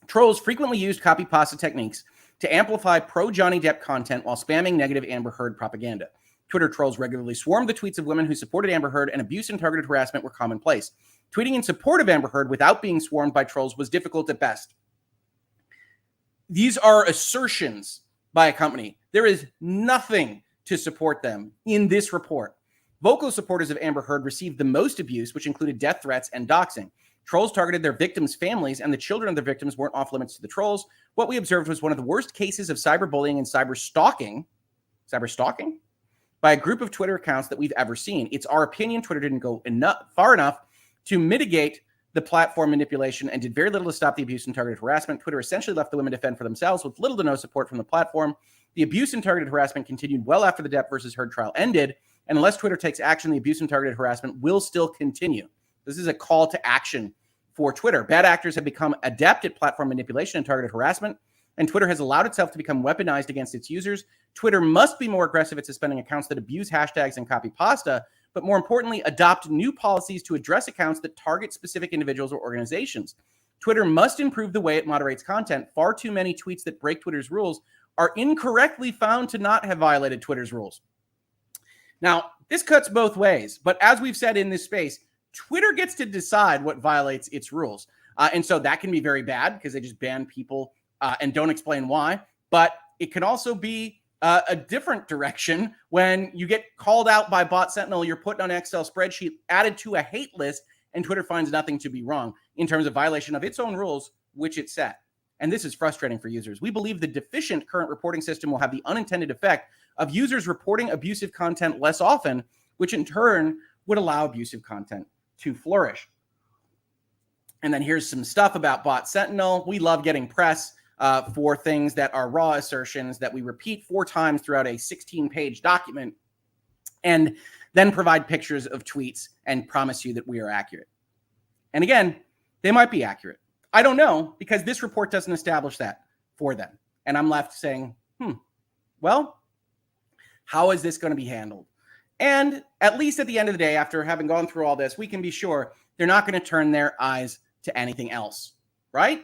Speaker 1: Trolls frequently used copy pasta techniques to amplify pro-Johnny Depp content while spamming negative Amber Heard propaganda. Twitter trolls regularly swarmed the tweets of women who supported Amber Heard, and abuse and targeted harassment were commonplace. Tweeting in support of Amber Heard without being swarmed by trolls was difficult at best. These are assertions by a company. There is nothing to support them in this report. Vocal supporters of Amber Heard received the most abuse, which included death threats and doxing. Trolls targeted their victims' families, and the children of their victims weren't off limits to the trolls. What we observed was one of the worst cases of cyberbullying and cyberstalking by a group of Twitter accounts that we've ever seen. It's our opinion Twitter didn't go far enough to mitigate the platform manipulation and did very little to stop the abuse and targeted harassment. Twitter essentially left the women to fend for themselves with little to no support from the platform. The abuse and targeted harassment continued well after the Depp versus Heard trial ended, and unless Twitter takes action, the abuse and targeted harassment will still continue. This is a call to action for Twitter. Bad actors have become adept at platform manipulation and targeted harassment, and Twitter has allowed itself to become weaponized against its users. Twitter must be more aggressive at suspending accounts that abuse hashtags and copy pasta, but more importantly, adopt new policies to address accounts that target specific individuals or organizations. Twitter must improve the way it moderates content. Far too many tweets that break Twitter's rules are incorrectly found to not have violated Twitter's rules. Now, this cuts both ways, but as we've said in this space, Twitter gets to decide what violates its rules. And so that can be very bad because they just ban people and don't explain why. But it can also be a different direction when you get called out by Bot Sentinel, you're put on an Excel spreadsheet, added to a hate list, and Twitter finds nothing to be wrong in terms of violation of its own rules, which it set. And this is frustrating for users. We believe the deficient current reporting system will have the unintended effect of users reporting abusive content less often, which in turn would allow abusive content to flourish. And then here's some stuff about Bot Sentinel. We love getting press for things that are raw assertions that we repeat 4 times throughout a 16-page document, and then provide pictures of tweets and promise you that we are accurate. And again, they might be accurate. I don't know, because this report doesn't establish that for them. And I'm left saying, well, how is this going to be handled? And at least at the end of the day, after having gone through all this, we can be sure they're not going to turn their eyes to anything else, right?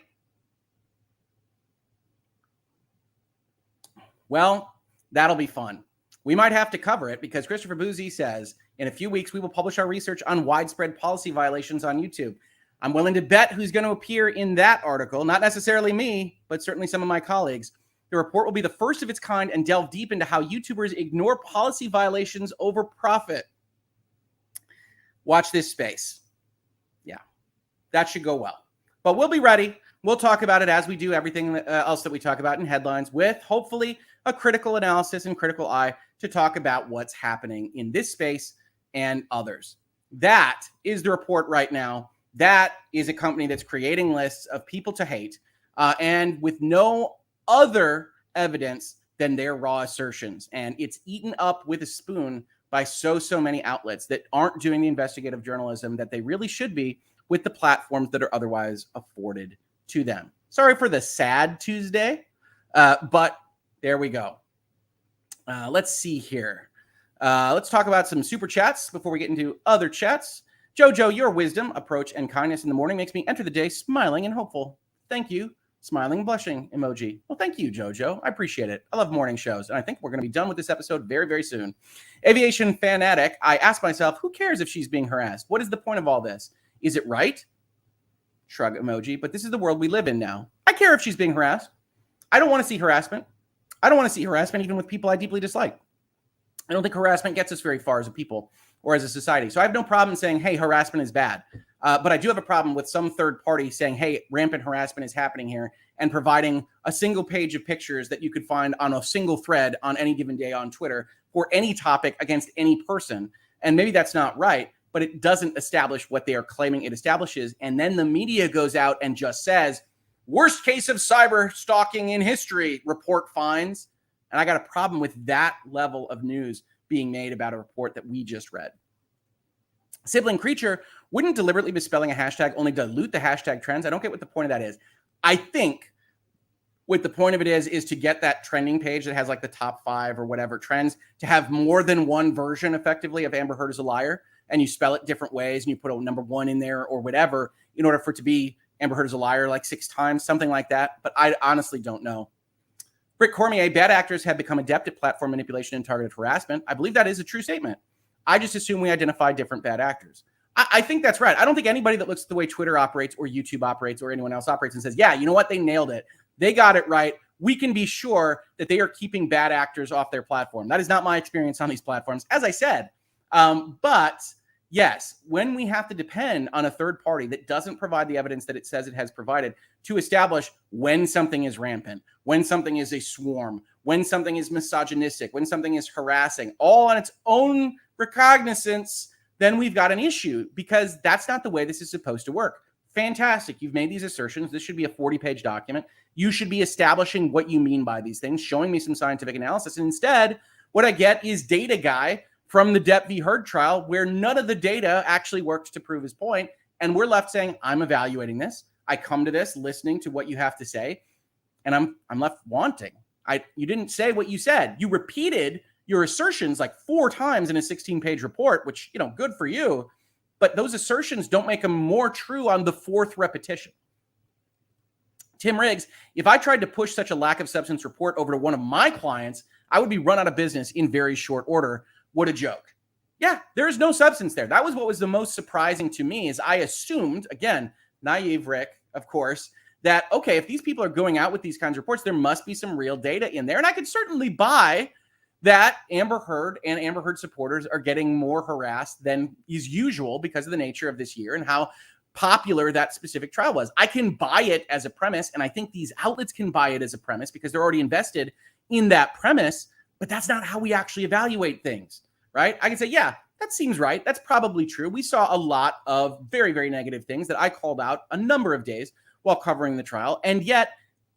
Speaker 1: Well, that'll be fun. We might have to cover it because Christopher Boozy says, in a few weeks, we will publish our research on widespread policy violations on YouTube. I'm willing to bet who's going to appear in that article. Not necessarily me, but certainly some of my colleagues. The report will be the first of its kind and delve deep into how YouTubers ignore policy violations over profit. Watch this space. Yeah, that should go well. But we'll be ready. We'll talk about it as we do everything else that we talk about in headlines, with hopefully a critical analysis and critical eye to talk about what's happening in this space and others. That is the report right now. That is a company that's creating lists of people to hate and with no other evidence than their raw assertions. And it's eaten up with a spoon by so many outlets that aren't doing the investigative journalism that they really should be with the platforms that are otherwise afforded to them. Sorry for the sad Tuesday, but there we go. Let's see here. Let's talk about some super chats before we get into other chats. Jojo, your wisdom, approach, and kindness in the morning makes me enter the day smiling and hopeful. Thank you. Smiling, blushing emoji. Well, thank you, Jojo. I appreciate it. I love morning shows, and I think we're going to be done with this episode very, very soon. Aviation fanatic, I ask myself, who cares if she's being harassed? What is the point of all this? Is it right? Shrug emoji, but this is the world we live in now. I care if she's being harassed. I don't want to see harassment. I don't want to see harassment even with people I deeply dislike. I don't think harassment gets us very far as a people or as a society. So I have no problem saying, hey, harassment is bad. But I do have a problem with some third party saying, hey, rampant harassment is happening here, and providing a single page of pictures that you could find on a single thread on any given day on Twitter for any topic against any person. And maybe that's not right, but it doesn't establish what they are claiming it establishes. And then the media goes out and just says, worst case of cyber stalking in history, report finds. And I got a problem with that level of news being made about a report that we just read. Sibling Creature wouldn't deliberately misspelling a hashtag only dilute the hashtag trends. I don't get what the point of that is. I think what the point of it is to get that trending page that has like the top 5 or whatever trends to have more than one version effectively of Amber Heard is a liar, and you spell it different ways and you put a number 1 in there or whatever in order for it to be Amber Heard is a liar like 6 times, something like that. But I honestly don't know. Britt Cormier, bad actors have become adept at platform manipulation and targeted harassment. I believe that is a true statement. I just assume we identify different bad actors. I think that's right. I don't think anybody that looks at the way Twitter operates or YouTube operates or anyone else operates and says, yeah, you know what? They nailed it. They got it right. We can be sure that they are keeping bad actors off their platform. That is not my experience on these platforms, as I said. But yes, when we have to depend on a third party that doesn't provide the evidence that it says it has provided to establish when something is rampant, when something is a swarm, when something is misogynistic, when something is harassing, all on its own recognizance, then we've got an issue, because that's not the way this is supposed to work. Fantastic. You've made these assertions. This should be a 40-page document. You should be establishing what you mean by these things, showing me some scientific analysis. And instead, what I get is data guy from the Depp v. Heard trial, where none of the data actually worked to prove his point. And we're left saying, I'm evaluating this. I come to this listening to what you have to say, and I'm left wanting. You didn't say what you said. You repeated your assertions like 4 times in a 16-page report, which, good for you. But those assertions don't make them more true on the 4th repetition. Tim Riggs, if I tried to push such a lack of substance report over to one of my clients, I would be run out of business in very short order. What a joke. Yeah, there is no substance there. That was what was the most surprising to me, is I assumed, again, naive Rick, of course, that, okay, if these people are going out with these kinds of reports, there must be some real data in there. And I could certainly buy that Amber Heard and Amber Heard supporters are getting more harassed than is usual because of the nature of this year and how popular that specific trial was. I can buy it as a premise, and I think these outlets can buy it as a premise because they're already invested in that premise, but that's not how we actually evaluate things, right? I can say, yeah, that seems right. That's probably true. We saw a lot of very, very negative things that I called out a number of days while covering the trial, and yet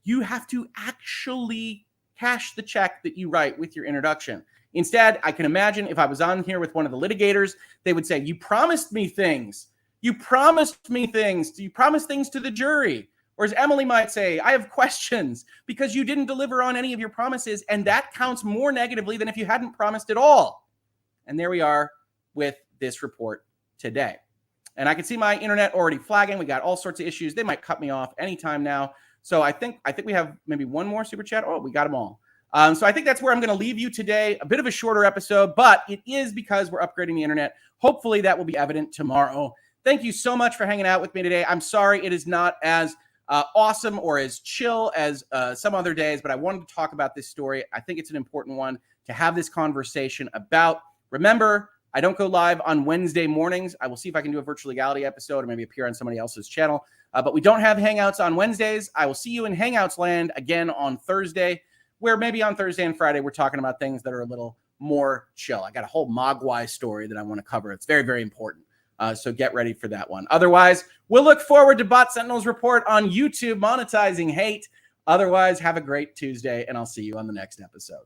Speaker 1: you have to actually cash the check that you write with your introduction. Instead, I can imagine if I was on here with one of the litigators, they would say, you promised me things. You promised me things. You promised things to the jury. Or as Emily might say, I have questions because you didn't deliver on any of your promises, and that counts more negatively than if you hadn't promised at all. And there we are with this report today. And I can see my internet already flagging. We got all sorts of issues. They might cut me off anytime now. So I think we have maybe one more super chat. Oh, we got them all. So I think that's where I'm going to leave you today. A bit of a shorter episode, but it is because we're upgrading the internet. Hopefully that will be evident tomorrow. Thank you so much for hanging out with me today. I'm sorry it is not as awesome or as chill as some other days, but I wanted to talk about this story. I think it's an important one to have this conversation about. Remember, I don't go live on Wednesday mornings. I will see if I can do a virtual legality episode or maybe appear on somebody else's channel. But we don't have Hangouts on Wednesdays. I will see you in Hangouts land again on Thursday, where maybe on Thursday and Friday, we're talking about things that are a little more chill. I got a whole Mogwai story that I want to cover. It's very, very important. So get ready for that one. Otherwise, we'll look forward to Bot Sentinel's report on YouTube monetizing hate. Otherwise, have a great Tuesday, and I'll see you on the next episode.